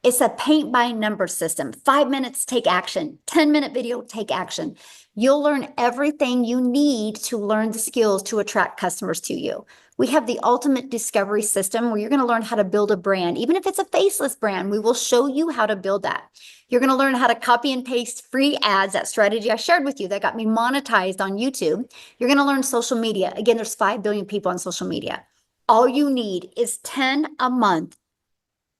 It's a paint by number system. 5 minutes, take action. 10-minute video, take action. You'll learn everything you need to learn the skills to attract customers to you. We have the ultimate discovery system where you're going to learn how to build a brand. Even if it's a faceless brand, we will show you how to build that. You're going to learn how to copy and paste free ads, that strategy I shared with you that got me monetized on YouTube. You're going to learn social media. Again, there's 5 billion people on social media. All you need is 10 a month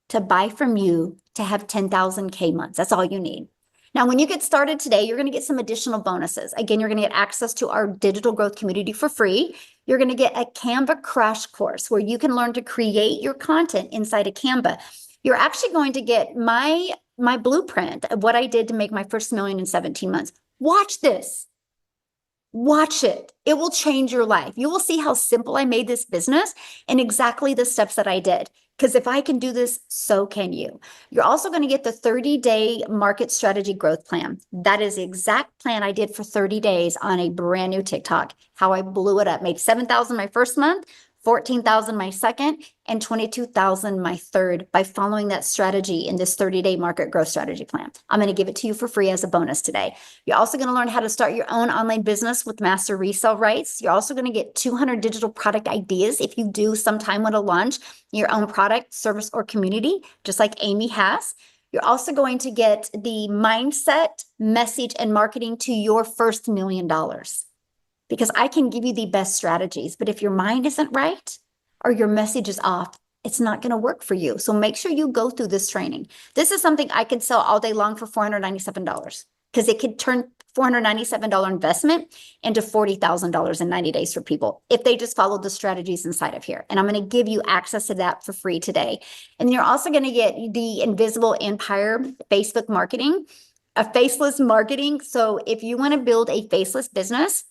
to buy from you to have 10,000 K months. That's all you need. Now, when you get started today, you're going to get some additional bonuses. Again, you're going to get access to our digital growth community for free. You're going to get a Canva crash course where you can learn to create your content inside of Canva. You're actually going to get my blueprint of what I did to make my first million in 17 months. Watch this. Watch it. It will change your life. You will see how simple I made this business and exactly the steps that I did. Because if I can do this, so can you. You're also going to get the 30-day market strategy growth plan. That is the exact plan I did for 30 days on a brand new TikTok. How I blew it up. Made 7,000 my first month, 14,000 my second, and 22,000 my third by following that strategy in this 30-day market growth strategy plan. I'm going to give it to you for free as a bonus today. You're also going to learn how to start your own online business with master resale rights. You're also going to get 200 digital product ideas if you do sometime want to launch your own product, service, or community, just like Amy has. You're also going to get the mindset, message, and marketing to your first $1 million. Because I can give you the best strategies, but if your mind isn't right or your message is off, it's not going to work for you. So make sure you go through this training. This is something I could sell all day long for $497 because it could turn $497 investment into $40,000 in 90 days for people if they just follow the strategies inside of here. And I'm going to give you access to that for free today. And you're also going to get the Invisible Empire Facebook marketing, a faceless marketing. So if you want to build a faceless business,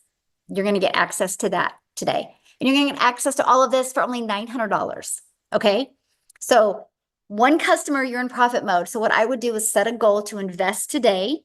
you're going to get access to that today. And you're going to get access to all of this for only $900. Okay. So one customer, you're in profit mode. So what I would do is set a goal to invest today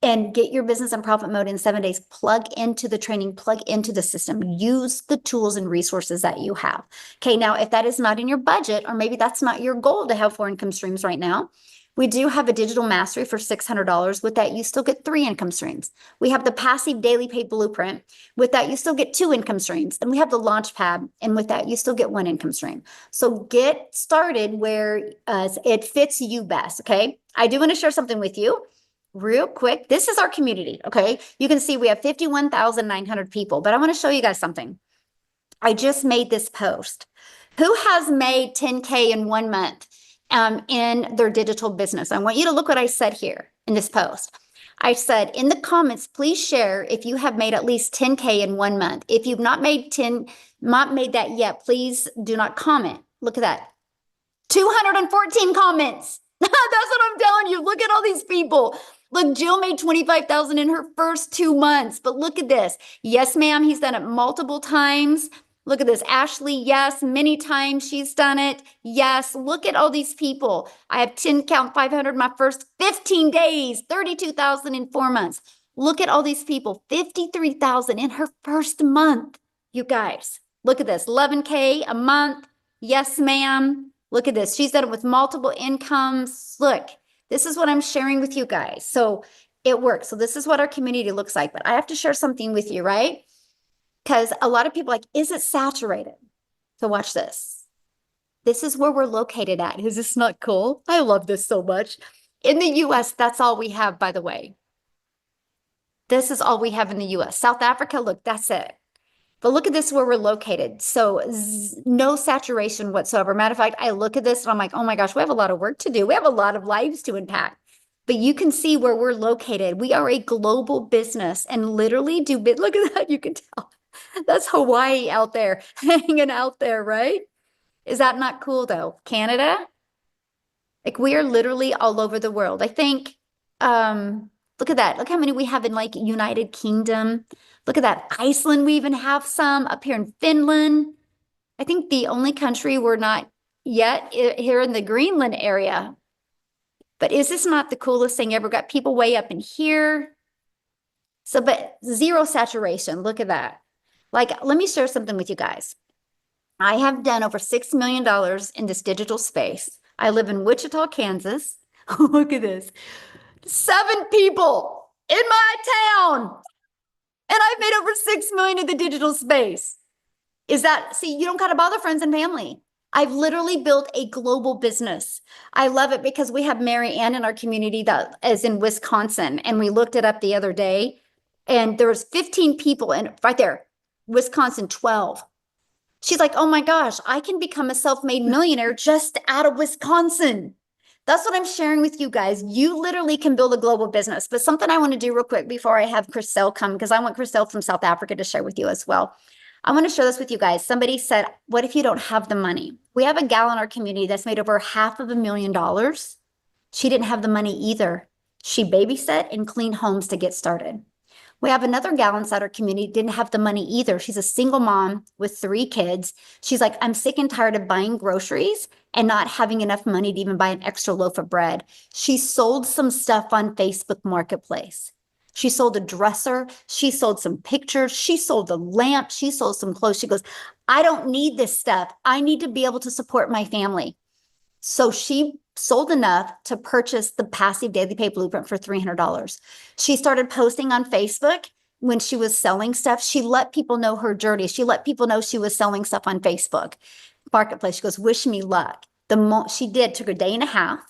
and get your business in profit mode in 7 days. Plug into the training, plug into the system, use the tools and resources that you have. Okay. Now, if that is not in your budget, or maybe that's not your goal to have 4 income streams right now, we do have a digital mastery for $600. With that, you still get 3 income streams. We have the passive daily pay blueprint. With that, you still get 2 income streams. And we have the launch pad. And with that, you still get 1 income stream. So get started where it fits you best. Okay. I do want to share something with you real quick. This is our community. Okay. You can see we have 51,900 people, but I want to show you guys something. I just made this post. Who has made 10K in 1 month? In their digital business. I want you to look what I said here in this post. I said in the comments, please share if you have made at least 10K in 1 month. If you've not made that yet, please do not comment. Look at that. 214 comments. That's what I'm telling you. Look at all these people. Look, Jill made 25,000 in her first 2 months, but look at this. Yes, ma'am. He's done it multiple times. Look at this. Ashley, yes, many times she's done it. Yes, look at all these people. I have 10 count 500 my first 15 days, 32,000 in 4 months. Look at all these people, 53,000 in her first month. You guys, look at this, 11K a month. Yes, ma'am. Look at this. She's done it with multiple incomes. Look, this is what I'm sharing with you guys. So it works. So this is what our community looks like, but I have to share something with you, right? Because a lot of people are like, is it saturated? So watch this. This is where we're located at. Is this not cool? I love this so much. In the US, that's all we have, by the way. This is all we have in the US. South Africa, look, that's it. But look at this where we're located. So no saturation whatsoever. Matter of fact, I look at this and I'm like, oh my gosh, we have a lot of work to do. We have a lot of lives to impact. But you can see where we're located. We are a global business and literally look at that. You can tell. That's Hawaii out there, hanging out there, right? Is that not cool though? Canada? Like we are literally all over the world. I think, look at that. Look how many we have in like United Kingdom. Look at that. Iceland, we even have some up here in Finland. I think the only country we're not yet here in the Greenland area. But is this not the coolest thing ever? Got people way up in here. So, but zero saturation. Look at that. Like, let me share something with you guys. I have done over $6 million in this digital space I live in Wichita, Kansas. Look at this. 7 people in my town. And I've made over 6 million in the digital space. See, you don't got to bother friends and family. I've literally built a global business. I love it because we have Mary Ann in our community that is in Wisconsin. And we looked it up the other day and there was 15 people and right there, Wisconsin, 12. She's like, oh my gosh, I can become a self-made millionaire just out of Wisconsin. That's what I'm sharing with you guys. You literally can build a global business. But something I want to do real quick before I have Chriselle come, because I want Chriselle from South Africa to share with you as well. I want to share this with you guys. Somebody said, what if you don't have the money? We have a gal in our community that's made over $500,000. She didn't have the money either. She babysat and cleaned homes to get started. We have another gal inside our community, didn't have the money either. She's a single mom with 3 kids. She's like, I'm sick and tired of buying groceries and not having enough money to even buy an extra loaf of bread. She sold some stuff on Facebook Marketplace. She sold a dresser. She sold some pictures. She sold a lamp. She sold some clothes. She goes, I don't need this stuff. I need to be able to support my family. So she sold enough to purchase the Passive Daily Pay Blueprint for $300. She started posting on Facebook when she was selling stuff. She let people know her journey. She let people know she was selling stuff on Facebook Marketplace. She goes, wish me luck. She took a day and a half.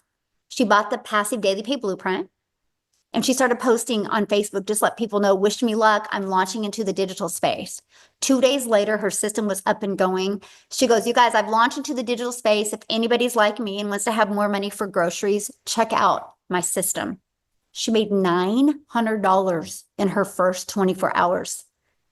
She bought the Passive Daily Pay Blueprint. And she started posting on Facebook, just let people know, wish me luck. I'm launching into the digital space. 2 days later, her system was up and going. She goes, you guys, I've launched into the digital space. If anybody's like me and wants to have more money for groceries, check out my system. She made $900 in her first 24 hours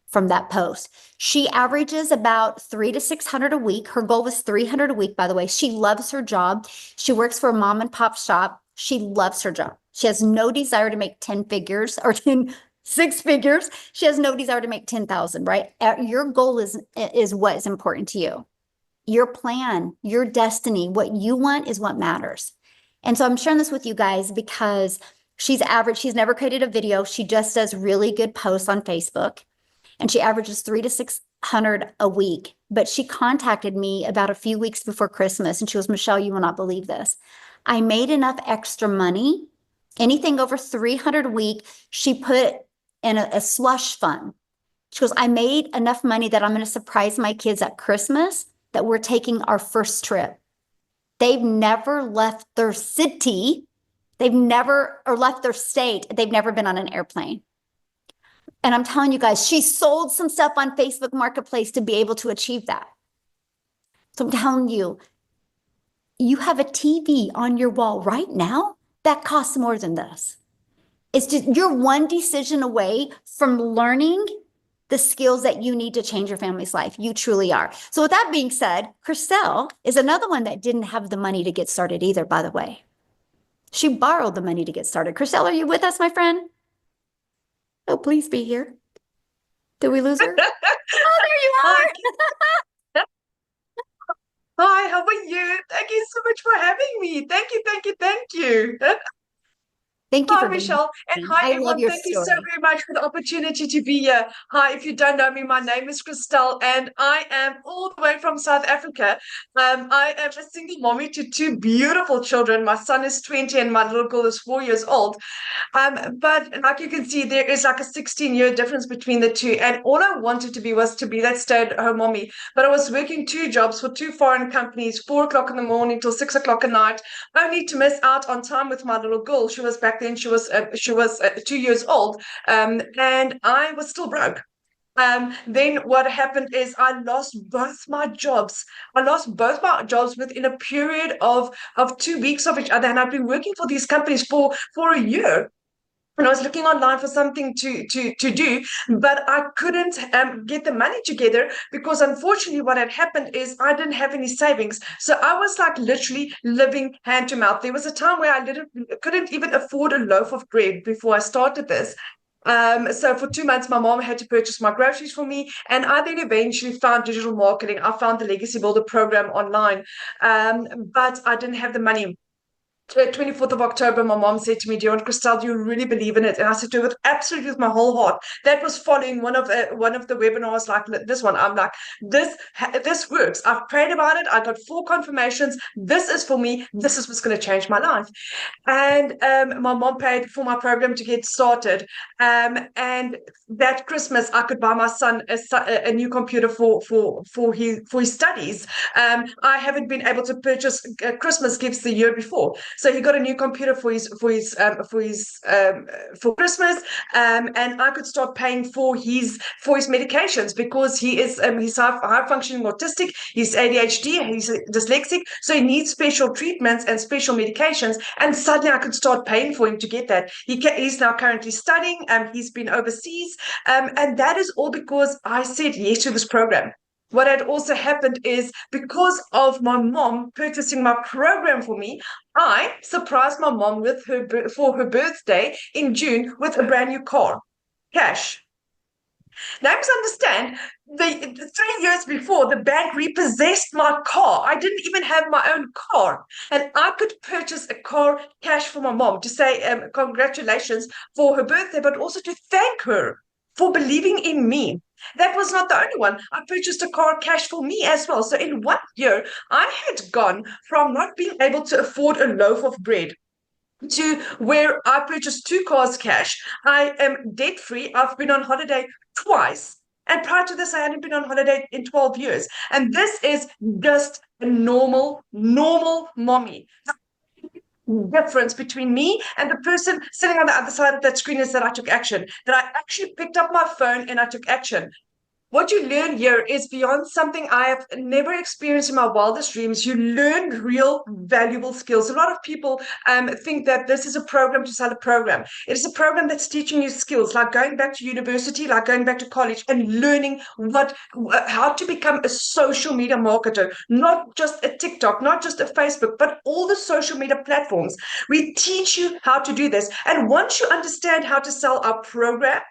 from that post. She averages about 300 to 600 a week. Her goal was 300 a week, by the way. She loves her job. She works for a mom and pop shop. She loves her job. She has no desire to make 10 figures or 6 figures. She has no desire to make 10,000, right? Your goal is what is important to you. Your plan, your destiny, what you want is what matters. And so I'm sharing this with you guys because she's average. She's never created a video. She just does really good posts on Facebook. And she averages 300 to 600 a week. But she contacted me about a few weeks before Christmas. And she goes, Michelle, you will not believe this. I made enough extra money, anything over 300 a week, she put in a slush fund. She goes, I made enough money that I'm going to surprise my kids at Christmas that we're taking our first trip. They've never left their city. Or left their state. They've never been on an airplane. And I'm telling you guys, she sold some stuff on Facebook Marketplace to be able to achieve that. So I'm telling you, you have a TV on your wall right now that costs more than this. It's just you're one decision away from learning the skills that you need to change your family's life. You truly are. So with that being said, Chriselle is another one that didn't have the money to get started either, by the way. She borrowed the money to get started. Chriselle, are you with us, my friend? Oh, please be here. Did we lose her? Oh, there you are. Hi, how are you? Thank you so much for having me. Thank you, thank you, thank you. Thank you Hi, for being Michelle. And here. hi, I love everyone. your Thank you so story. very much for the opportunity to be here. Hi, if you don't know me, my name is Christelle, and I am all the way from South Africa. I am a single mommy to 2 beautiful children. My son is 20 and my little girl is 4 years old. But like you can see, there is like a 16-year difference between the two. And all I wanted to be was to be that stay-at-home mommy. But I was working 2 jobs for 2 foreign companies, 4 o'clock in the morning till 6 o'clock at night, only to miss out on time with my little girl. She was back then, she was 2 years old, and I was still broke. Then what happened is I lost both my jobs. I lost both my jobs within a period of 2 weeks of each other. And I've been working for these companies for a year. And I was looking online for something to do, but I couldn't get the money together because unfortunately what had happened is I didn't have any savings. So I was like literally living hand to mouth. There was a time where I couldn't even afford a loaf of bread before I started this. So for 2 months, my mom had to purchase my groceries for me. And I then eventually found digital marketing. I found the Legacy Builder program online, but I didn't have the money. 24th of October, my mom said to me, "Do you want Christelle, do you really believe in it?" And I said to her, absolutely, with my whole heart. That was following one of the webinars like this one. I'm like, this works. I've prayed about it. I got 4 confirmations. This is for me. This is what's going to change my life. And my mom paid for my program to get started. And that Christmas, I could buy my son a new computer for his studies. I haven't been able to purchase Christmas gifts the year before, so he got a new computer for Christmas, and I could start paying for his medications, because he's high functioning autistic, he's ADHD, he's dyslexic, so he needs special treatments and special medications. And suddenly I could start paying for him to get that. He's now currently studying. He's been overseas, and that is all because I said yes to this program. What had also happened is, because of my mom purchasing my program for me, I surprised my mom for her birthday in June with a brand new car, cash. Now, you must understand, the 3 years before, the bank repossessed my car. I didn't even have my own car, and I could purchase a car cash for my mom to say congratulations for her birthday, but also to thank her for believing in me. That was not the only one. I purchased a car cash for me as well. So in 1 year, I had gone from not being able to afford a loaf of bread to where I purchased 2 cars cash. I am debt free. I've been on holiday twice. And prior to this, I hadn't been on holiday in 12 years. And this is just a normal mommy. The difference between me and the person sitting on the other side of that screen is that I took action, that I actually picked up my phone and I took action. What you learn here is beyond something I have never experienced in my wildest dreams. You learn real valuable skills. A lot of people think that this is a program to sell a program. It is a program that's teaching you skills, like going back to university, like going back to college, and learning how to become a social media marketer, not just a TikTok, not just a Facebook, but all the social media platforms. We teach you how to do this. And once you understand how to sell our program,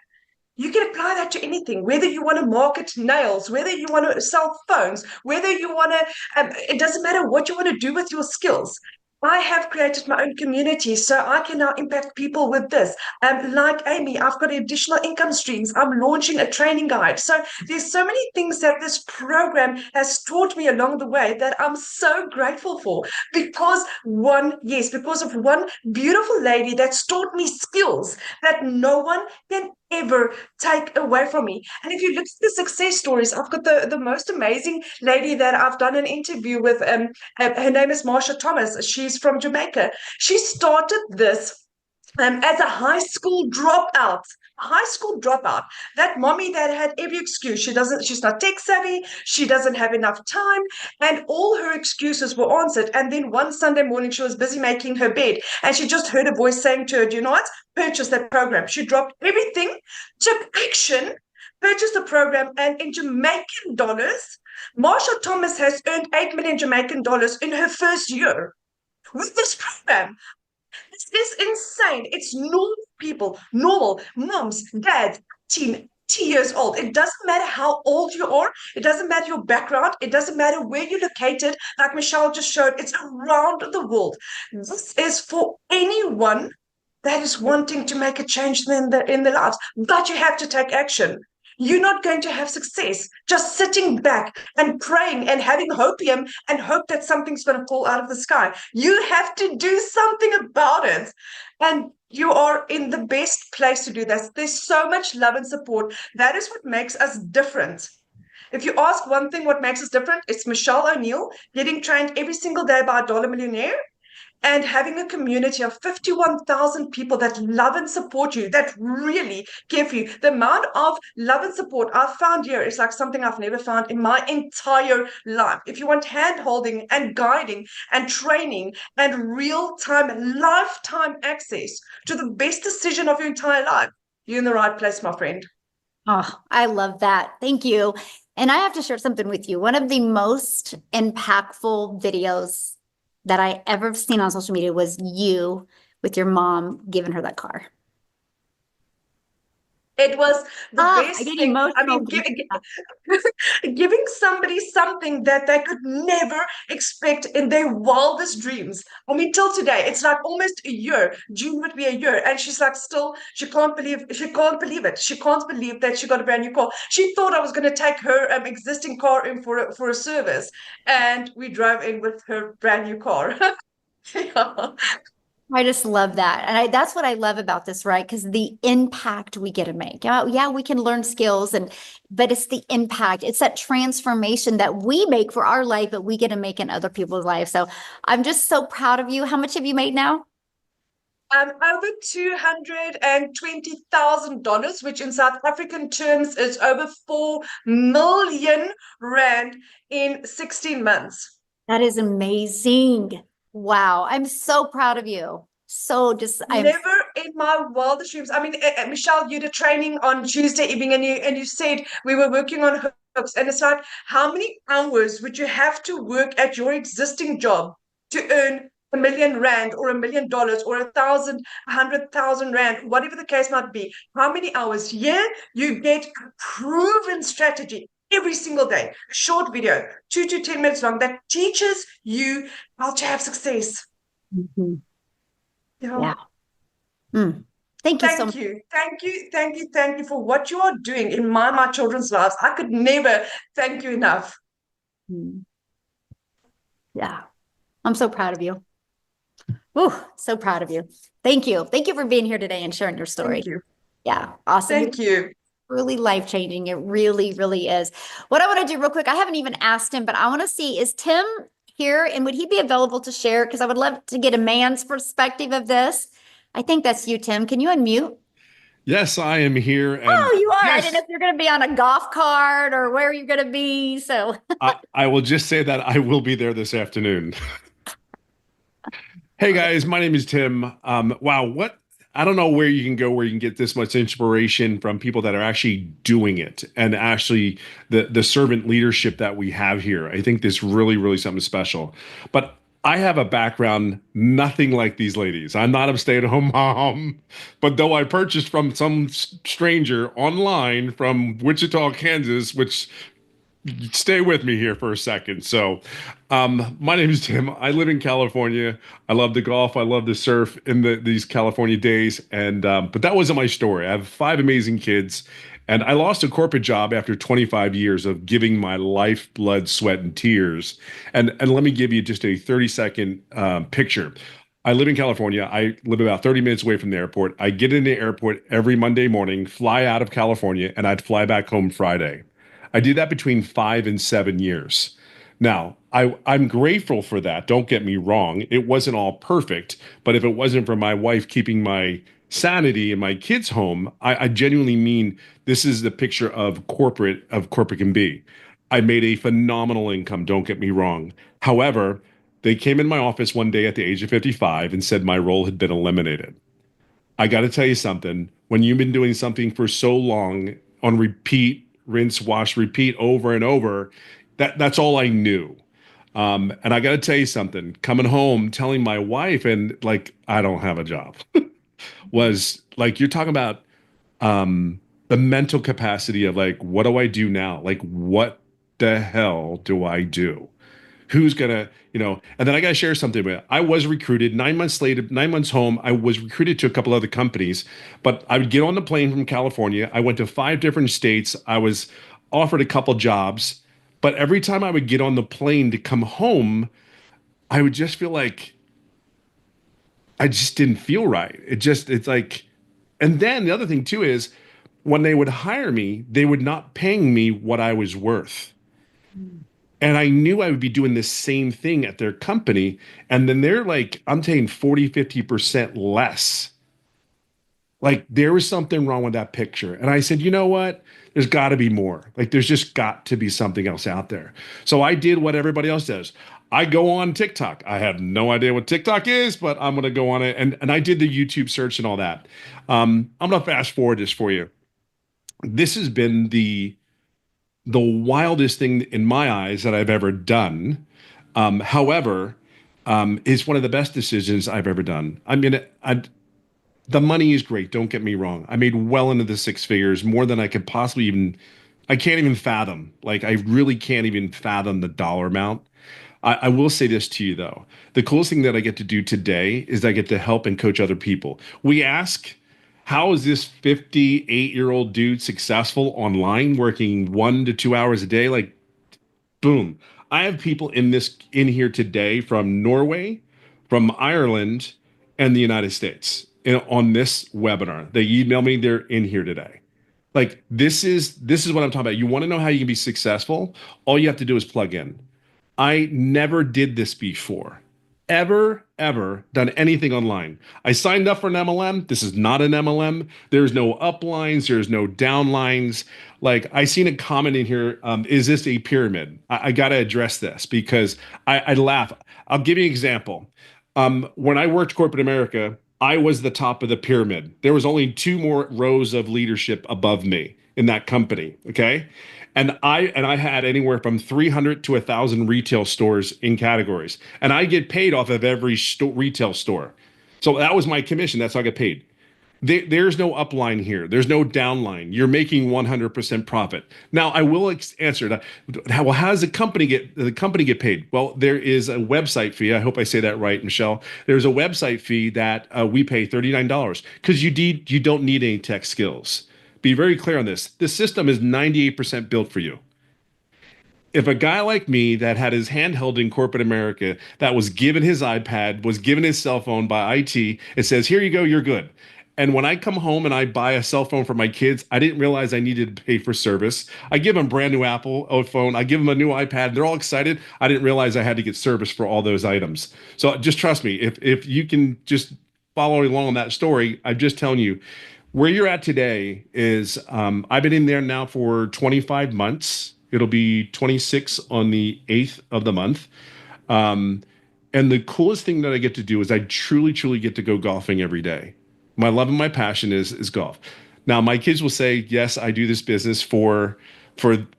you can apply that to anything, whether you want to market nails, whether you want to sell phones, whether you want to, it doesn't matter what you want to do with your skills. I have created my own community, so I can now impact people with this. Like Amy, I've got additional income streams. I'm launching a training guide. So there's so many things that this program has taught me along the way that I'm so grateful for, because of one beautiful lady that's taught me skills that no one can ever take away from me. And if you look at the success stories, I've got the most amazing lady that I've done an interview with. Her name is Marsha Thomas. She's from Jamaica. She started this as a high school dropout. That mommy that had every excuse. She's not tech savvy, she doesn't have enough time, and all her excuses were answered. And then one Sunday morning, she was busy making her bed, and she just heard a voice saying to her, "Do you know what? Purchase that program." She dropped everything, took action, purchased the program, and in Jamaican dollars, Marsha Thomas has earned 8 million Jamaican dollars in her first year with this program. This is insane. It's normal people, normal moms, dads, 18 years old. It doesn't matter how old you are. It doesn't matter your background. It doesn't matter where you're located. Like Michelle just showed, it's around the world. This is for anyone that is wanting to make a change in their lives. But you have to take action. You're not going to have success just sitting back and praying and having hopium and hope that something's going to fall out of the sky. You have to do something about it. And you are in the best place to do this. There's so much love and support. That is what makes us different. If you ask one thing, what makes us different, it's Michelle O'Neill getting trained every single day by a dollar millionaire, and having a community of 51,000 people that love and support you, that really care for you. The amount of love and support I've found here is like something I've never found in my entire life. If you want hand-holding and guiding and training and real-time, lifetime access to the best decision of your entire life, you're in the right place, my friend. Oh, I love that. Thank you. And I have to share something with you. One of the most impactful videos that I ever seen on social media was you with your mom giving her that car. It was the I best get thing. I emotional. mean, giving somebody something that they could never expect in their wildest dreams. I mean, till today, it's like almost a year. June would be a year, and she's like, still, she can't believe it. She can't believe that she got a brand new car. She thought I was going to take her existing car in for a service, and we drove in with her brand new car. Yeah. I just love that. And that's what I love about this, right? Because the impact we get to make. Yeah, we can learn skills but it's the impact. It's that transformation that we make for our life, but we get to make in other people's lives. So I'm just so proud of you. How much have you made now? Over $220,000, which in South African terms is over 4 million rand in 16 months. That is amazing. Wow. I'm so proud of you. So just I'm Never in my wildest dreams. I mean, Michelle, you did training on Tuesday evening, and you said we were working on hooks, and it's like, how many hours would you have to work at your existing job to earn R1 million or $1 million or 100,000 rand, whatever the case might be? How many hours? Here you get a proven strategy every single day. A short video, 2 to 10 minutes long, that teaches you how to have success. Mhm. Yeah. Yeah. Thank you so Thank much. you. Thank you. Thank you. Thank you for what you are doing in my children's lives. I could never thank you enough. Mm. Yeah. I'm so proud of you. Ooh, so proud of you. Thank you. Thank you for being here today and sharing your story. Thank you. Yeah. Awesome. Thank you. Really life changing. It really, really is. What I want to do real quick, I haven't even asked him, but I want to see, is Tim here and would he be available to share? Because I would love to get a man's perspective of this. I think that's you, Tim. Can you unmute? Yes, I am here. And Oh, you are. I didn't know yes, if you're going to be on a golf cart or where you're going to be. So, I will just say that I will be there this afternoon. Hey guys, my name is Tim. Wow, what I don't know where you can go where you can get this much inspiration from people that are actually doing it and actually the servant leadership that we have here. I think this really something special. But I have a background nothing like these ladies. I'm not a stay-at-home mom, but though I purchased from some stranger online from Wichita, Kansas, which stay with me here for a second. So, my name is Tim. I live in California. I love to golf. I love to surf in these California days. And but that wasn't my story. I have 5 amazing kids, and I lost a corporate job after 25 years of giving my life, blood, sweat, and tears. And let me give you just a 30-second picture. I live in California. I live about 30 minutes away from the airport. I get in the airport every Monday morning, fly out of California, and I'd fly back home Friday. I did that between 5 and 7 years. Now, I'm grateful for that. Don't get me wrong. It wasn't all perfect, but if it wasn't for my wife keeping my sanity and my kids home, I genuinely mean this is the picture of corporate can be. I made a phenomenal income. Don't get me wrong. However, they came in my office one day at the age of 55 and said my role had been eliminated. I got to tell you something. When you've been doing something for so long on repeat, rinse, wash, repeat over and over, that's all I knew. And I got to tell you something. Coming home, telling my wife, and like I don't have a job, was like you're talking about the mental capacity of like, what do I do now? Like, what the hell do I do? Who's gonna, and then I gotta share something with you. I was recruited 9 months later, 9 months home. I was recruited to a couple other companies, but I would get on the plane from California. I went to 5 different states. I was offered a couple jobs, but every time I would get on the plane to come home, I would just feel like I just didn't feel right. It's like, and then the other thing too is when they would hire me, they would not paying me what I was worth. And I knew I would be doing the same thing at their company. And then they're like, I'm taking 40, 50% less. Like there was something wrong with that picture. And I said, you know what? There's got to be more. Like there's just got to be something else out there. So I did what everybody else does. I go on TikTok. I have no idea what TikTok is, but I'm going to go on it. And I did the YouTube search and all that. I'm going to fast forward this for you. This has been the wildest thing in my eyes that I've ever done. However, it's one of the best decisions I've ever done. I mean, The money is great. Don't get me wrong. I made well into the six figures, more than I could possibly even, I can't even fathom. Like, I really can't even fathom the dollar amount. I will say this to you, though. The coolest thing that I get to do today is I get to help and coach other people. We ask, how is this 58-year-old dude successful online, working 1 to 2 hours a day? Like, boom. I have people in here today from Norway, from Ireland, and the United States on this webinar. They email me, they're in here today. Like, this is what I'm talking about. You want to know how you can be successful? All you have to do is plug in. I never did this before. Ever done anything online. I signed up for an MLM. This is not an MLM. There's no uplines. There's no downlines. Like, I seen a comment in here. Is this a pyramid? I got to address this because I laugh. I'll give you an example. When I worked corporate America, I was the top of the pyramid. There was only two more rows of leadership above me in that company. Okay. And I had anywhere from 300 to 1,000 retail stores in categories, and I get paid off of every retail store. So that was my commission. That's how I get paid. There's no upline here. There's no downline. You're making 100% profit. Now, I will answer that. Well, how does the company get paid? Well, there is a website fee. I hope I say that right, Michelle. There's a website fee that we pay $39 because you don't need any tech skills. Be very clear on this. The system is 98% built for you. If a guy like me that had his handheld in corporate America, that was given his iPad, was given his cell phone by IT, it says, here you go, you're good. And when I come home and I buy a cell phone for my kids, I didn't realize I needed to pay for service. I give them a brand new Apple phone. I give them a new iPad. They're all excited. I didn't realize I had to get service for all those items. So just trust me. If you can just follow along on that story, I'm just telling you, where you're at today is I've been in there now for 25 months. It'll be 26 on the 8th of the month. And the coolest thing that I get to do is I truly get to go golfing every day. My love and my passion is golf. Now, my kids will say, yes, I do this business for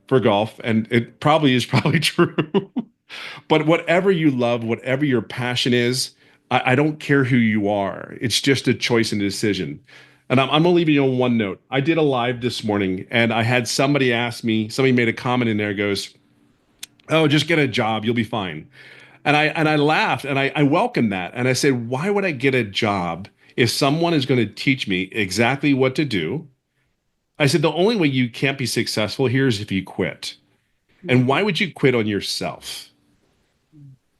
golf, and it probably is true. But whatever you love, whatever your passion is, I don't care who you are. It's just a choice and a decision. And I'm gonna leave you on one note. I did a live this morning, and I had somebody ask me. Somebody made a comment in there. Goes, "Oh, just get a job. You'll be fine." And I laughed, and I welcomed that. And I said, "Why would I get a job if someone is going to teach me exactly what to do?" I said, "The only way you can't be successful here is if you quit. And why would you quit on yourself?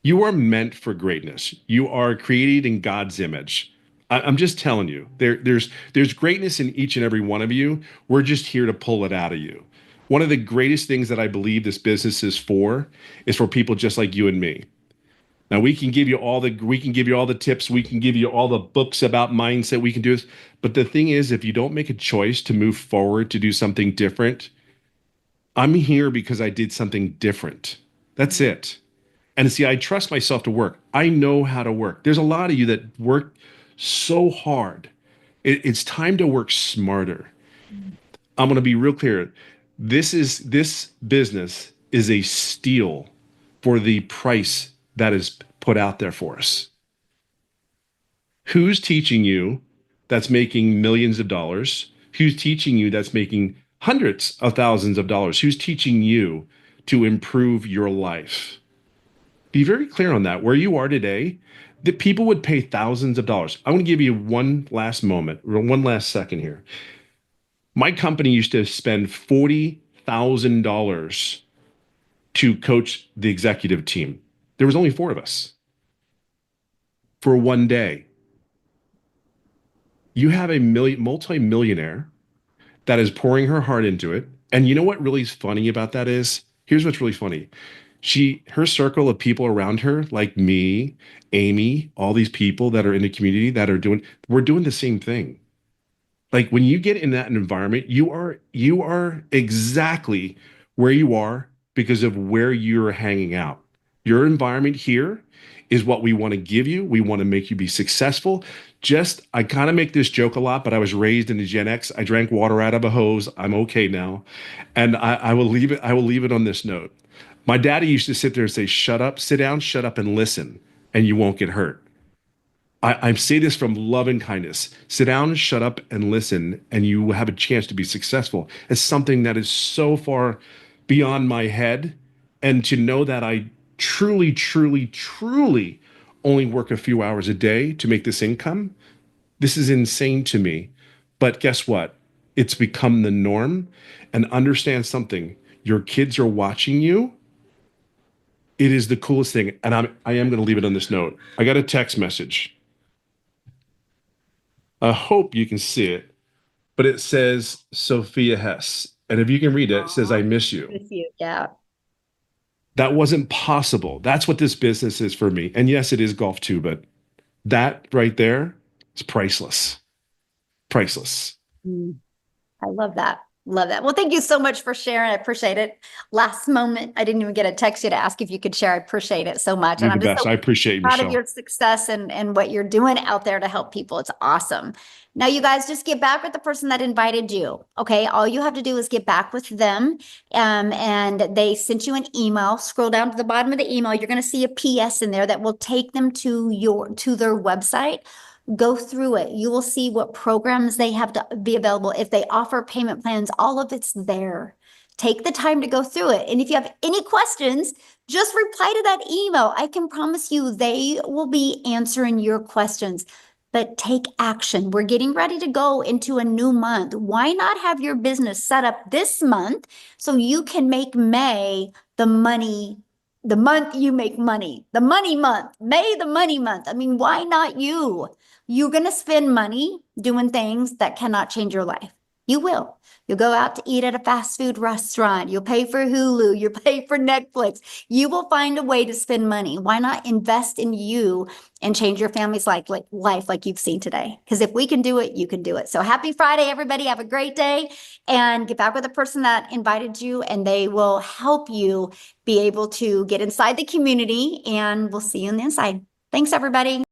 You are meant for greatness. You are created in God's image." I'm just telling you, there's greatness in each and every one of you. We're just here to pull it out of you. One of the greatest things that I believe this business is for people just like you and me. Now we can give you all the tips, we can give you all the books about mindset, we can do this. But the thing is, if you don't make a choice to move forward to do something different, I'm here because I did something different. That's it. And see, I trust myself to work. I know how to work. There's a lot of you that work so hard. It's time to work smarter. I'm going to be real clear. This business is a steal for the price that is put out there for us. Who's teaching you that's making millions of dollars? Who's teaching you that's making hundreds of thousands of dollars? Who's teaching you to improve your life? Be very clear on that. Where you are today, that people would pay thousands of dollars. I want to give you one last second here. My company used to spend $40,000 to coach the executive team. There was only 4 of us for one day. You have a multi-millionaire that is pouring her heart into it. And you know what really is funny about that is? Here's what's really funny. Her circle of people around her, like me, Amy, all these people that are in the community that we're doing the same thing. Like, when you get in that environment, you are exactly where you are because of where you're hanging out. Your environment here is what we want to give you. We want to make you be successful. I kind of make this joke a lot, but I was raised in the Gen X. I drank water out of a hose. I'm okay now. And I will leave it on this note. My daddy used to sit there and say, shut up, sit down, shut up and listen, and you won't get hurt. I say this from love and kindness. Sit down, shut up, and listen, and you will have a chance to be successful. It's something that is so far beyond my head. And to know that I truly, truly, truly only work a few hours a day to make this income, this is insane to me. But guess what? It's become the norm. And understand something. Your kids are watching you. It is the coolest thing. And I am going to leave it on this note. I got a text message. I hope you can see it, but it says Sophia Hess. And if you can read it, it says, I miss you. Miss you. Yeah. That wasn't possible. That's what this business is for me. And yes, it is golf too, but that right there is priceless. Priceless. I love that. Love that. Well, thank you so much for sharing. I appreciate it. Last moment, I didn't even get a text you to ask if you could share. I appreciate it so much. You're And the I'm just best. so I appreciate you, proud of Michelle. your success and what you're doing out there to help people. It's awesome. Now, you guys just get back with the person that invited you. Okay. All you have to do is get back with them. And they sent you an email. Scroll down to the bottom of the email. You're going to see a PS in there that will take them to their website. Go through it. You will see what programs they have to be available. If they offer payment plans, all of it's there. Take the time to go through it. And if you have any questions, just reply to that email. I can promise you they will be answering your questions. But take action. We're getting ready to go into a new month. Why not have your business set up this month so you can make May the month you make money, the money month, May, the money month. I mean, why not you? You're going to spend money doing things that cannot change your life. You will. You'll go out to eat at a fast food restaurant. You'll pay for Hulu. You'll pay for Netflix. You will find a way to spend money. Why not invest in you and change your family's life like you've seen today? Because if we can do it, you can do it. So happy Friday, everybody. Have a great day and get back with the person that invited you, and they will help you be able to get inside the community, and we'll see you on the inside. Thanks, everybody.